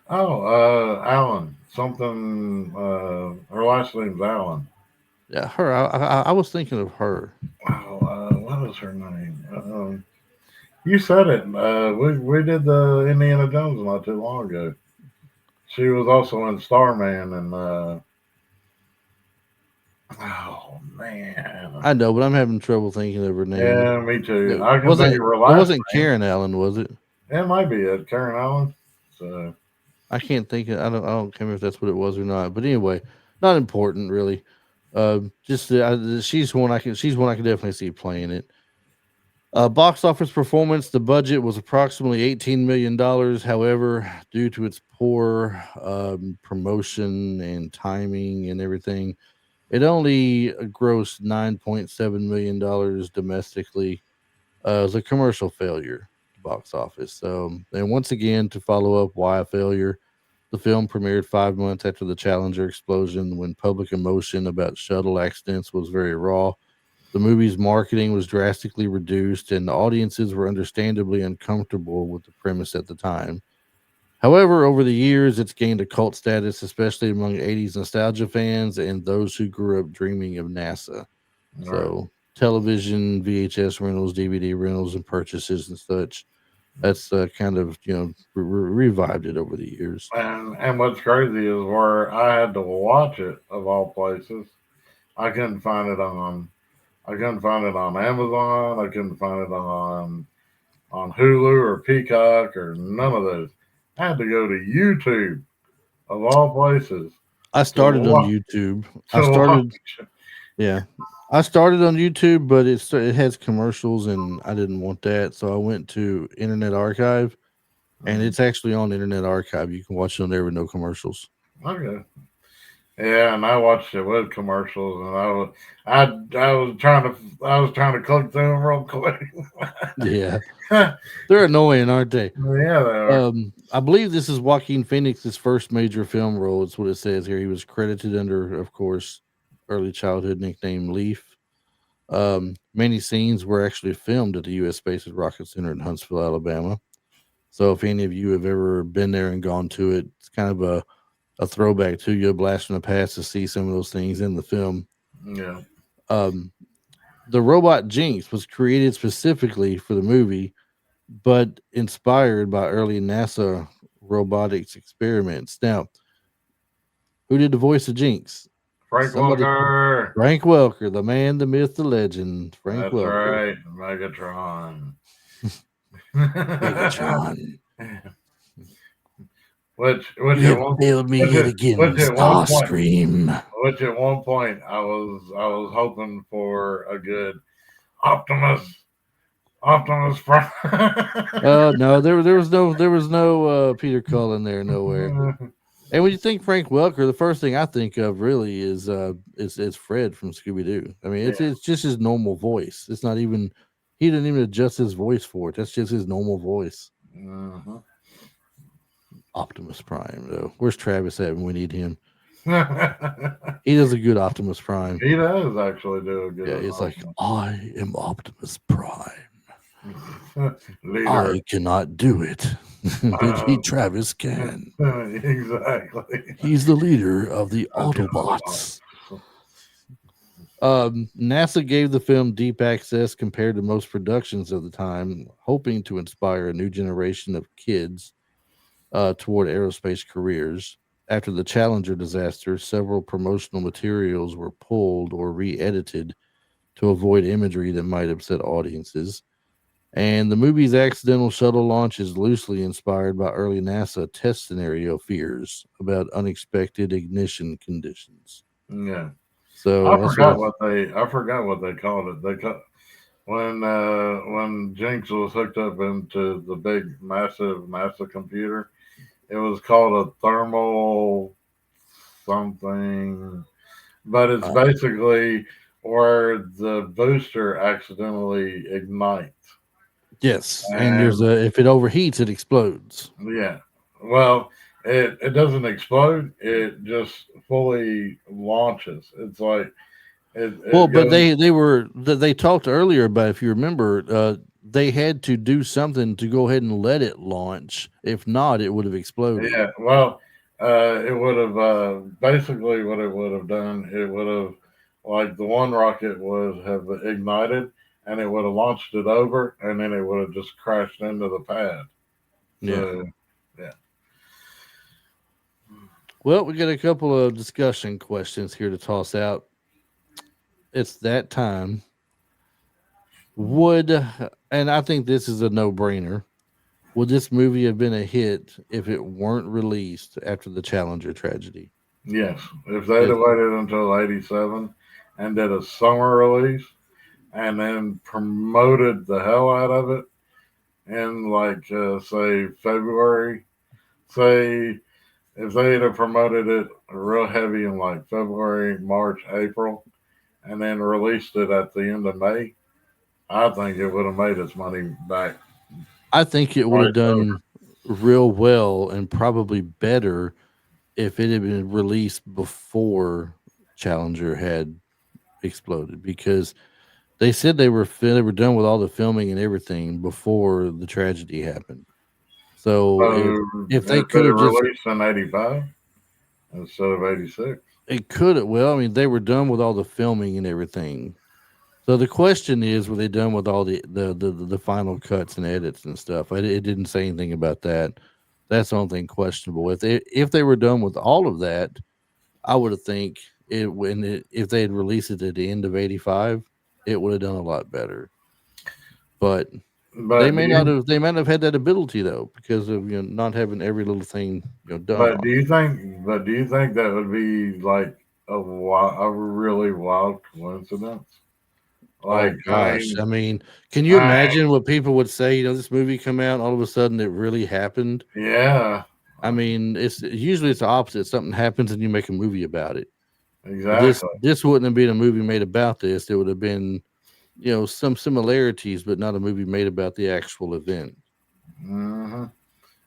Oh, Alan. Something. Her last name's Alan.
yeah, her. I was thinking of her.
Oh, what is her name? You said it. We did the Indiana Jones not too long ago. She was also in Starman and oh man,
I know, but I'm having trouble thinking of her name.
yeah, me too.
It
I can think of her last
wasn't
name.
Karen Allen, was it?
It might be it, Karen Allen. So
I can't think. I don't remember if that's what it was or not. But anyway, not important really. Just she's one I can definitely see playing it. Box office performance. The budget was approximately $18 million. However, due to its poor promotion and timing and everything, it only grossed $9.7 million domestically. It was a commercial failure, box office. So, and once again, to follow up why a failure, the film premiered 5 months after the Challenger explosion when public emotion about shuttle accidents was very raw. The movie's marketing was drastically reduced, and the audiences were understandably uncomfortable with the premise at the time. However, over the years, it's gained a cult status, especially among 80s nostalgia fans and those who grew up dreaming of NASA.
right.
So, television, VHS rentals, DVD rentals, and purchases and such. That's kind of revived it over the years.
And what's crazy is where I had to watch it of all places. I couldn't find it on. I couldn't find it on Amazon. I couldn't find it on Hulu or Peacock or none of those. I had to go to YouTube of all places
I
to
started on
watch
YouTube. I
to watch.
started, yeah, I started on YouTube, but it has commercials, and I didn't want that, so I went to Internet Archive, and
Mhm.
it's actually on Internet Archive. You can watch it on there with no commercials.
Okay. Yeah, and I watched it with commercials, and I was trying to click through them real quick.
Yeah,
Yeah,
they're annoying, aren't they?
they are.
I believe this is Joaquin Phoenix's first major film role. It's what it says here. He was credited under, of course, early childhood nickname Leaf. Many scenes were actually filmed at the U.S. Space and Rocket Center in Huntsville, Alabama. So if any of you have ever been there and gone to it, it's kind of a throwback to you, a blast from the past to see some of those things in the film.
Yeah,
Um, the robot Jinx was created specifically for the movie, but inspired by early NASA robotics experiments. Now, who did the voice of Jinx?
Frank
Somebody,
Welker.
Frank Welker, the man, the myth, the legend, Frank
That's
Welker.
right, Megatron.
Megatron,
which
you
at
have
one
failed me
which
yet
at,
again,
which at one point
Starscream.
I was hoping for a good Optimus Optimus Prime.
No, there was no Peter Cullen there nowhere. And when you think Frank Welker, the first thing I think of really is Fred from Scooby Doo. I mean,
Yeah.
it's just his normal voice. It's not even he didn't even adjust his voice for it. That's just his normal voice.
Mhm.
Optimus Prime, though. Where's Travis at when we need him? He does a good Optimus Prime.
He does actually do a
Yeah,
good
it's like I am Optimus Prime.
leader.
I cannot do it.
Uh,
Travis can.
exactly.
He's the leader of the
Of the
Autobots. NASA gave the film deep access compared to most productions of the time, hoping to inspire a new generation of kids toward aerospace careers. After the Challenger disaster, several promotional materials were pulled or re edited to avoid imagery that might upset audiences. And the movie's accidental shuttle launch is loosely inspired by early NASA test scenario fears about unexpected ignition conditions.
Yeah.
So that's what
I forgot what they called it. When Jinx was hooked up into the big massive NASA computer, it was called a thermal something, but it's
uh,
basically where the booster accidentally ignites.
yes. And there's
And
a if it overheats, it explodes.
yeah, well, it doesn't explode. It just fully launches. It's like
Well,
it
but
goes.
they talked earlier about, if you remember, they had to do something to go ahead and let it launch. If not, it would have exploded.
Yeah, well, it would have basically what it would have done. It would have like the one rocket would have ignited, and it would have launched it over, and then it would have just crashed into the pad.
Yeah.
So yeah,
Well, we got a couple of discussion questions here to toss out. It's that time. Would and I think this is a no-brainer. Would this movie have been a hit if it weren't released after the Challenger tragedy?
yes. If they'd
If
have waited until '87 and did a summer release, and then promoted the hell out of it in like say February, say if they'd have promoted it real heavy in like February, March, April, and then released it at the end of May, I think it would have made its money back
I think it would have
twice over.
done real well and probably better if it had been released before Challenger had exploded, because they said they were done with all the filming and everything before the tragedy happened. So
So
if they
if
could
they
have just
released in '85 instead of '86,
it could have, well, I mean, they were done with all the filming and everything. So the question is, were they done with all the final cuts and edits and stuff? It didn't say anything about that. That's the only thing questionable. If they were done with all of that, I would have think if they had released it at the end of '85, it would have done a lot better. But
but do you
they might have had that ability though, because of not having every little thing done
but
on
do
it.
you think but do you think that would be like a really wild coincidence?
Oh
Like
gosh, I mean, can you
I
imagine what people would say? This movie come out, all of a sudden it really happened.
yeah,
I mean, it's usually it's the opposite. Something happens and you make a movie about it. But
exactly.
this wouldn't have been a movie made about this. It would have been, some similarities, but not a movie made about the actual event.
hmm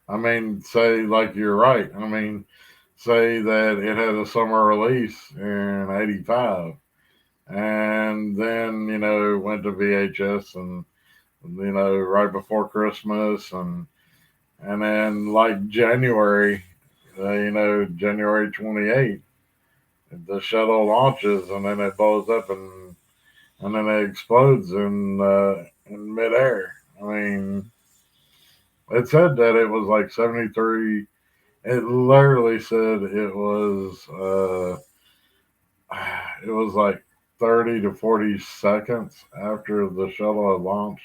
I mean, say like you're right. I mean, say that it had a summer release in '85, and then went to VHS, and right before Christmas, and then like January, January 28th, the shuttle launches, and then it blows up, and then it explodes in midair. I mean, it said that it was like 73. It literally said it was like 30 to 40 seconds after the shuttle had launched.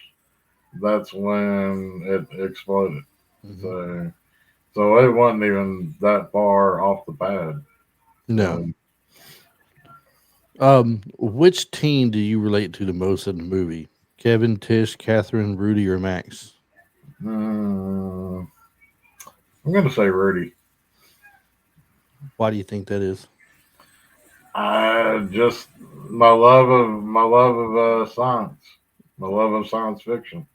That's when it exploded.
Hmm.
So so it wasn't even that far off the pad.
No.
So
Which team do you relate to the most in the movie? Kevin, Tish, Catherine, Rudy, or Max?
mm, I'm gonna say Rudy.
Why do you think that is?
I just my love of science, my love of science fiction.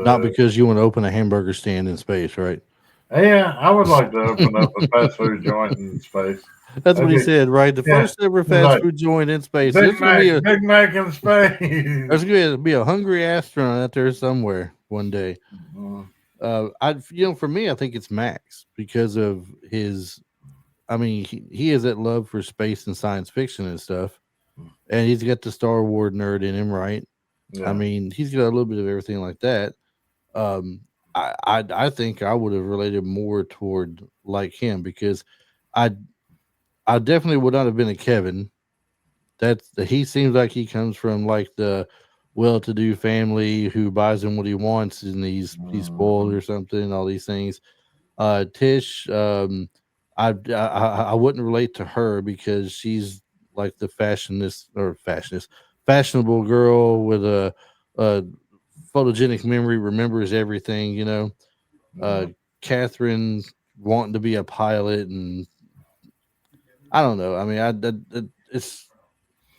Not
So
because you want to open a hamburger stand in space, right?
yeah, I would like to open up a fast food joint in space.
That's what
That'd
he
be
said, right? The
yeah.
first ever
It's
fast
like
food joint in space. There's gonna be
Big Mac in space.
a hungry astronaut out there somewhere one day.
Mm,
For me, I think it's Max because of his. I mean, he has that love for space and science fiction and stuff, and he's got the Star Wars nerd in him, right? I
yeah,
mean, he's got a little bit of everything like that. Um, I think I would have related more toward like him because I I definitely would not have been a Kevin. that's he seems like he comes from like the well-to-do family who buys him what he wants, and he's spoiled
Mhm.
or something. All these things. Tish, I wouldn't relate to her because she's like the fashionable girl with a photogenic memory, remembers everything. Uh,
Yeah.
Catherine wanting to be a pilot, and I don't know. I mean, it's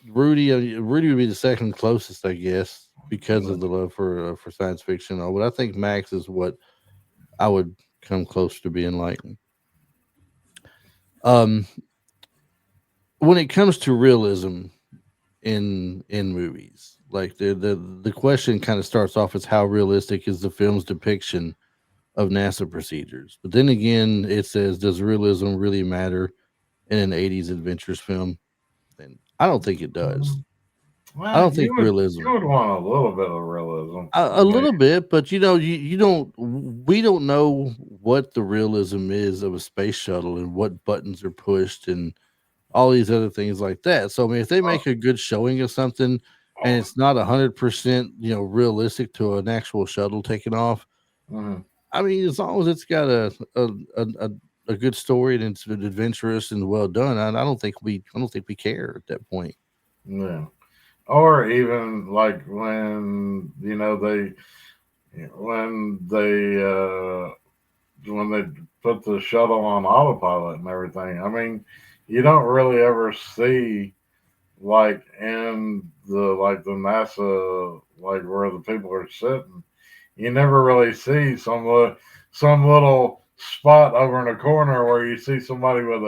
Rudy. Rudy would be the second closest, I guess, because of the love for science fiction. But I think Max is what I would come close to being like. Um, when it comes to realism in movies, like the question kind of starts off as how realistic is the film's depiction of NASA procedures, but then again, it says does realism really matter in an '80s adventures film? And I don't think it does.
Mhm.
I
Well,
don't think realism.
you would want a little bit of realism.
A little bit, but you don't. We don't know what the realism is of a space shuttle and what buttons are pushed and all these other things like that. So I mean, if they make a good showing of something and it's not 100%, realistic to an actual shuttle taking off,
Mhm.
I mean, as long as it's got a, a good story and it's adventurous and well done, I don't think we care at that point.
Yeah. Or even like when they put the shuttle on autopilot and everything. I mean, you don't really ever see like in the NASA like where the people are sitting. You never really see some little spot over in a corner where you see somebody with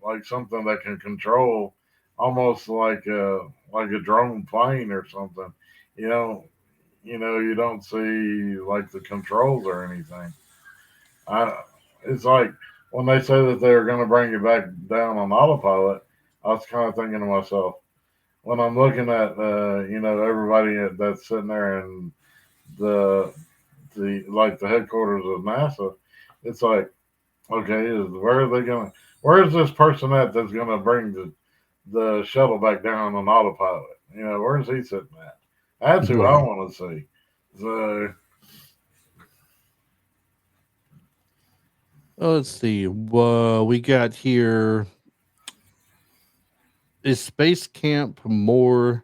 like something that can control almost like a drone plane or something. You know, you don't see like the controls or anything. I it's like when they say that they're going to bring you back down on autopilot. I was kind of thinking to myself when I'm looking at everybody that's sitting there in the the headquarters of NASA. It's like okay, where is this person at that's going to bring the shuttle back down on autopilot? Where's he sitting at? That's who I
Right.
want to see. So
Let's see. We got here. Is Space Camp more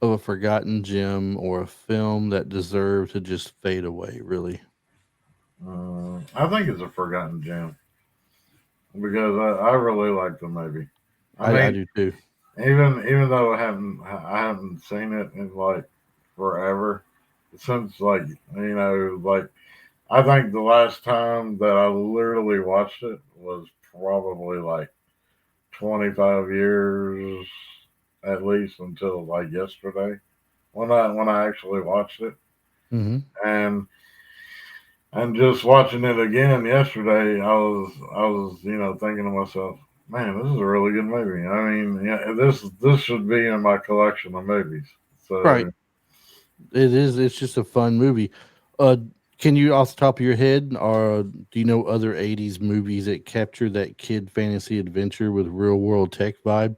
of a forgotten gem or a film that deserved to just fade away? Really,
I think it's a forgotten gem because I really like the movie. I
I
mean,
do too.
even though I haven't seen it in like forever, since like I think the last time that I literally watched it was probably like 25 years at least until like yesterday when I actually watched it
Hmm.
and just watching it again yesterday I was thinking to myself, man, this is a really good movie. I mean, yeah, this should be in my collection of movies.
Right.
So
It is. It's just a fun movie. Uh, can you, off the top of your head, or do you know other '80s movies that capture that kid fantasy adventure with real world tech vibe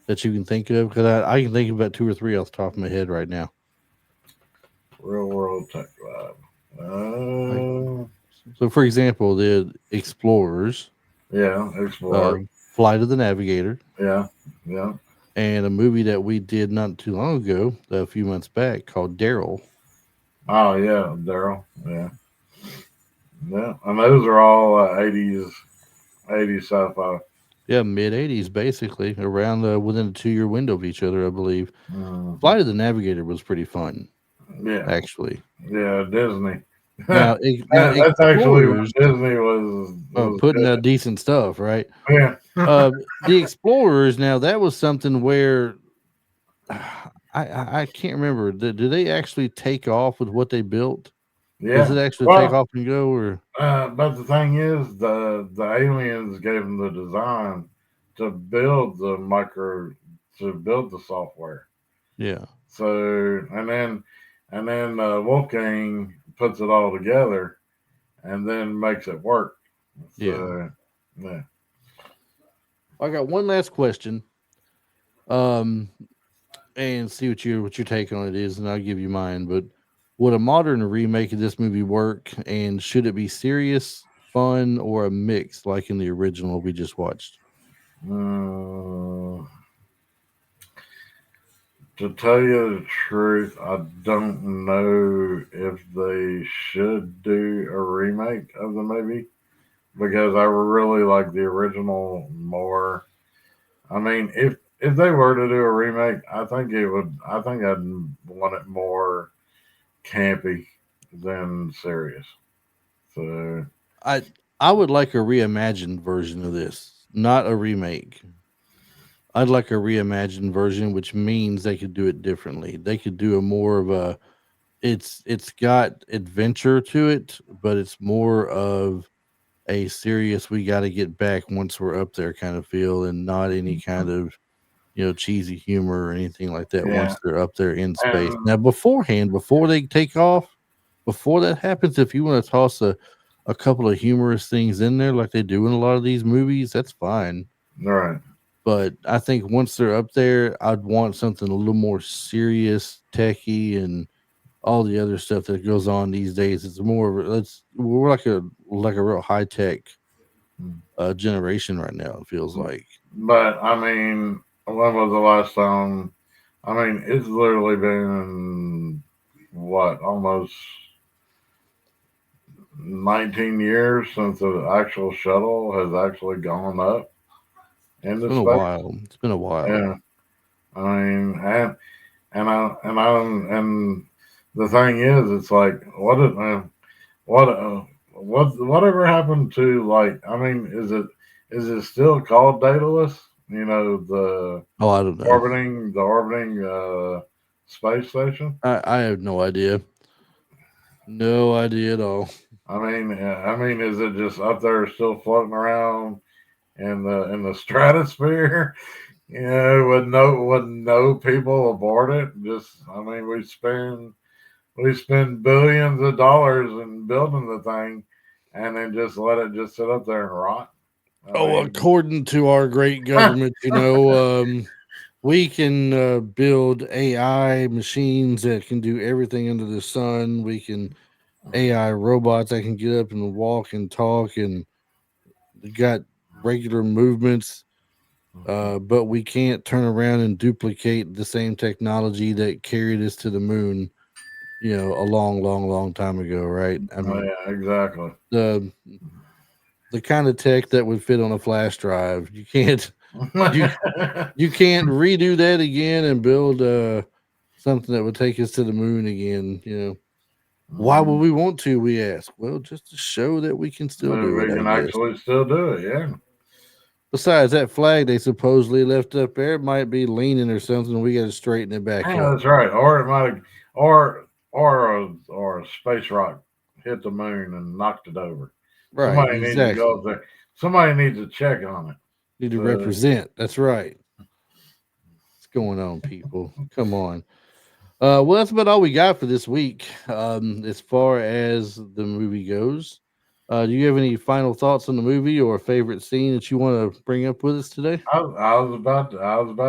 that you can think of? Because I can think of about two or three off the top of my head right now.
real world tech vibe.
Like, so, for example, the Explorers,
Yeah,
uh,
Explorer.
Flight of the Navigator,
Yeah, yeah.
and a movie that we did not too long ago, a few months back, called Daryl.
Oh yeah, Daryl. Yeah, yeah. And those are all 80s sci-fi.
Yeah, mid '80s, basically, around within a 2 year window of each other, I believe.
Mhm.
Flight of the Navigator was pretty fun,
Yeah,
actually.
yeah. Disney.
Now
That's actually when
Explorers,
Disney was
putting
good.
out decent stuff, right?
Yeah,
The Explorers, now that was something where I can't remember. Do they actually take off with what they built? Does it
yeah.
actually take
Well,
off and go, or
but the thing is, the aliens gave them the design to build to build the software.
yeah,
So and then Wolfgang puts it all together and then makes it work.
yeah.
So yeah,
I got one last question. Um, and see what your take on it is, and I'll give you mine. But would a modern remake of this movie work? And should it be serious, fun, or a mix like in the original we just watched?
Uh, to tell you the truth, I don't know if they should do a remake of the movie because I really like the original more. I mean, if they were to do a remake, I think it would. I think I'd want it more campy than serious. So
I I would like a reimagined version of this, not a remake. I'd like a reimagined version, which means they could do it differently. They could do a more of a it's got adventure to it, but it's more of a serious we got to get back once we're up there kind of feel, and not any kind of cheesy humor or anything like that
yeah,
once they're up there in space.
and
Now beforehand, before they take off, before that happens, if you want to toss a couple of humorous things in there like they do in a lot of these movies, that's fine.
right.
But I think once they're up there, I'd want something a little more serious, techy, and all the other stuff that goes on these days. It's more of we're like a real high tech generation right now. It feels like
But I mean, when was the last time? I mean, it's literally been what almost 19 years since the actual shuttle has actually gone up
it's
into
been a
space.
while. It's been a while.
Yeah, I mean, and the thing is, it's like what whatever happened to like? I mean, is it still called Daedalus? You know,
Oh, I don't know.
orbiting space station.
I have no idea. No idea at all.
I mean, is it just up there still floating around in the stratosphere? You know, with no people aboard it. Just, I mean, we spend billions of dollars in building the thing, and then just let it just sit up there and rot. I
Oh,
mean,
according to our great government, we can build AI machines that can do everything under the sun. We can AI robots that can get up and walk and talk and got regular movements. But we can't turn around and duplicate the same technology that carried us to the moon. A long, long, long time ago, right? I
oh
mean,
yeah, exactly.
the the kind of tech that would fit on a flash drive, you you can't redo that again and build something that would take us to the moon again. Why would we want to? We ask. Well, just to show that we can still do it,
We
I
can
guess.
actually still do it. Yeah.
Besides, that flag they supposedly left up there might be leaning or something. We got to straighten it back
Yeah,
up.
that's right. Or it might have, or a space rock hit the moon and knocked it over.
Right,
Somebody needs to go
exactly.
up there. Somebody needs to check on it.
Need to
So,
represent. That's right. What's going on, people? Come on. Well, that's about all we got for this week. As far as the movie goes, do you have any final thoughts on the movie or a favorite scene that you want to bring up with us today?
I was about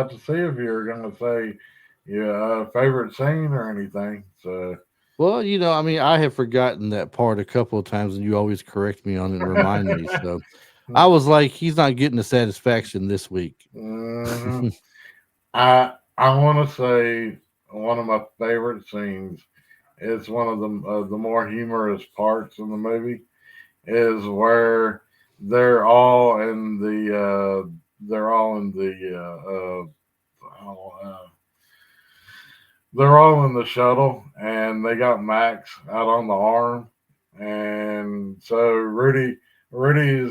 to see if you were going to say your favorite scene or anything. So,
Well, I mean, I have forgotten that part a couple of times, and you always correct me on it and remind me. So I was like, he's not getting the satisfaction this week.
mhm. I want to say one of my favorite scenes. It's one of the more humorous parts in the movie is where they're all in the they're all in the oh, they're all in the shuttle and they got Max out on the arm, and so Rudy's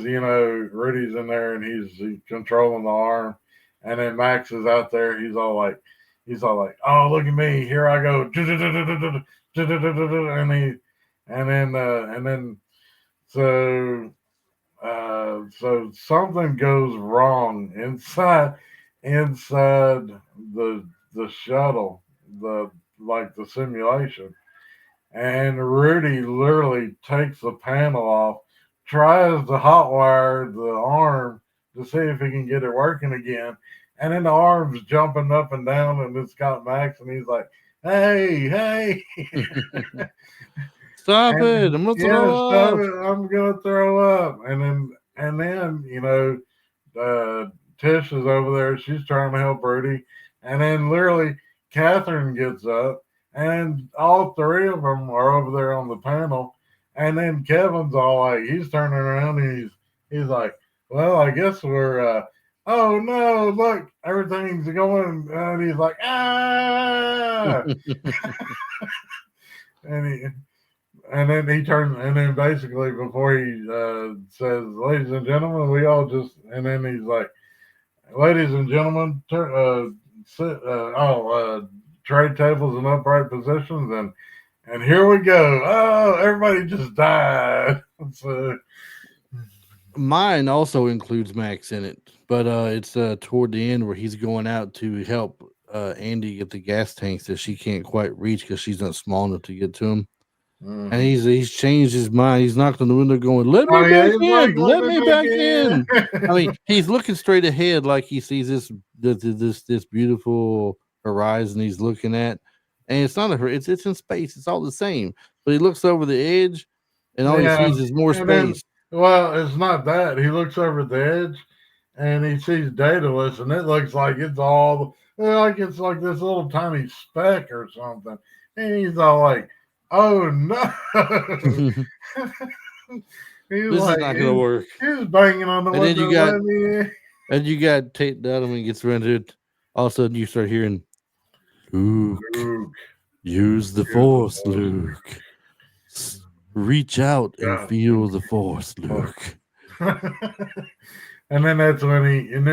in there and he's controlling the arm, and then Max is out there. He's all like, oh, look at me, here I go, and he and then so so something goes wrong inside the shuttle, the like the simulation, and Rudy literally takes the panel off, tries to hotwire the arm to see if he can get it working again. And then the arm's jumping up and down, and it's got Max, and he's like, "Hey, hey!"
Stop it!
And
I'm gonna
yeah, stop
throw up.
it! I'm gonna throw up. And then Tish is over there. She's trying to help Rudy, and then literally Catherine gets up, and all three of them are over there on the panel. And then Kevin's all like, he's turning around, and he's like, "Well, I guess we're." Oh no! Look, everything's going, and he's like, "Ah!" And he and then he turns, and then basically before he says, "Ladies and gentlemen, we all just," and then he's like, "Ladies and gentlemen, sit, trade tables in upright positions, and here we go." Oh, everybody just died. So,
Mine also includes Max in it, but it's toward the end where he's going out to help Andy get the gas tanks that she can't quite reach because she's not small enough to get to him. And
mhm.
he's changed his mind. He's knocked on the window, going, "Let me
Oh yeah,
back
he's like,
in!
"Let
Let
me
me
back
back in!" I mean,
in.
he's looking straight ahead, like he sees this beautiful horizon he's looking at, and it's not it's in space. It's all the same. But he looks over the edge, and all he
Yeah,
sees is more
and then,
space.
well, it's not that. He looks over the edge and he sees Daedalus, and it looks like it's all like it's like this little tiny speck or something. And he's all like, "Oh no!" he's
This is
like,
not gonna work.
he's banging on the
And then
window. Let me in.
and you got Tate Donovan gets rendered. All of a sudden, you start hearing, "Luke,
Luke,
use the
use the
Force,
force.
Luke. Reach out and
Yeah.
feel the Force,
Force.
Luke."
And then that's when and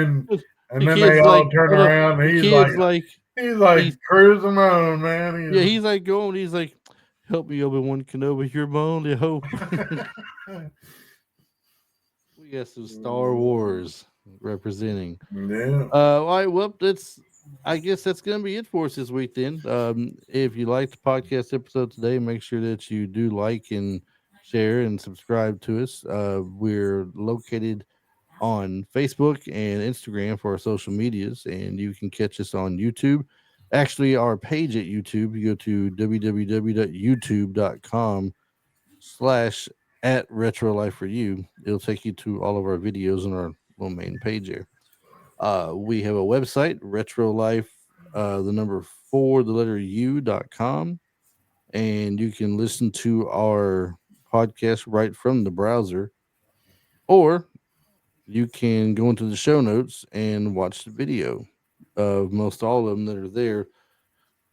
The
then they
kid's
all
like,
turn
hold up.
around. And
The kid's like,
he's like
he's
cruising on,
yeah,
man.
he's like going. He's like, "Help me, Obi-Wan Kenobi. You're my only hope." We got some Star Wars representing.
Yeah.
All right, well, that's. I guess that's going to be it for us this week. Then, if you liked the podcast episode today, make sure that you do like and share and subscribe to us. We're located on Facebook and Instagram for our social medias, and you can catch us on YouTube. Actually, our page at YouTube, you go to www.youtube.com/ at retro life for you. It'll take you to all of our videos on our little main page here. We have a website, retro life, the number four, the letter u.com, and you can listen to our podcast right from the browser, or you can go into the show notes and watch the video of most all of them that are there,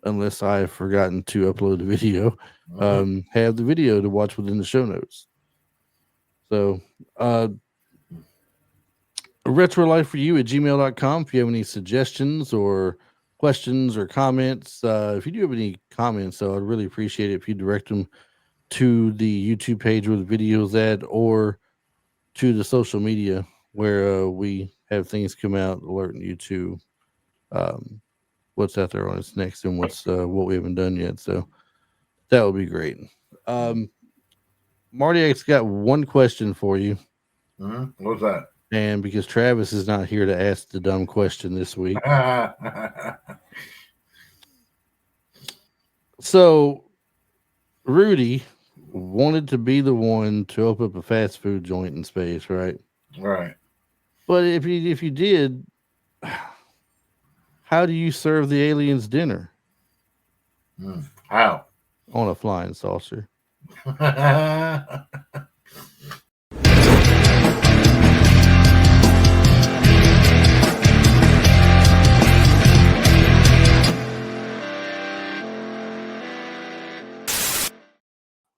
unless I have forgotten to upload the video. Have the video to watch within the show notes. So, uh, retro life for you at gmail.com. If you have any suggestions or questions or comments, if you do have any comments, though, I'd really appreciate it if you direct them to the YouTube page where the video's at, or to the social media where we have things come out alerting you to um, what's out there on its next and what's what we haven't done yet. So that would be great. Um, Marty X got one question for you,
What's that?
and because Travis is not here to ask the dumb question this week, so Rudy wanted to be the one to open up a fast food joint in space, right?
Right.
But if you did, how do you serve the aliens dinner
How?
on a flying saucer?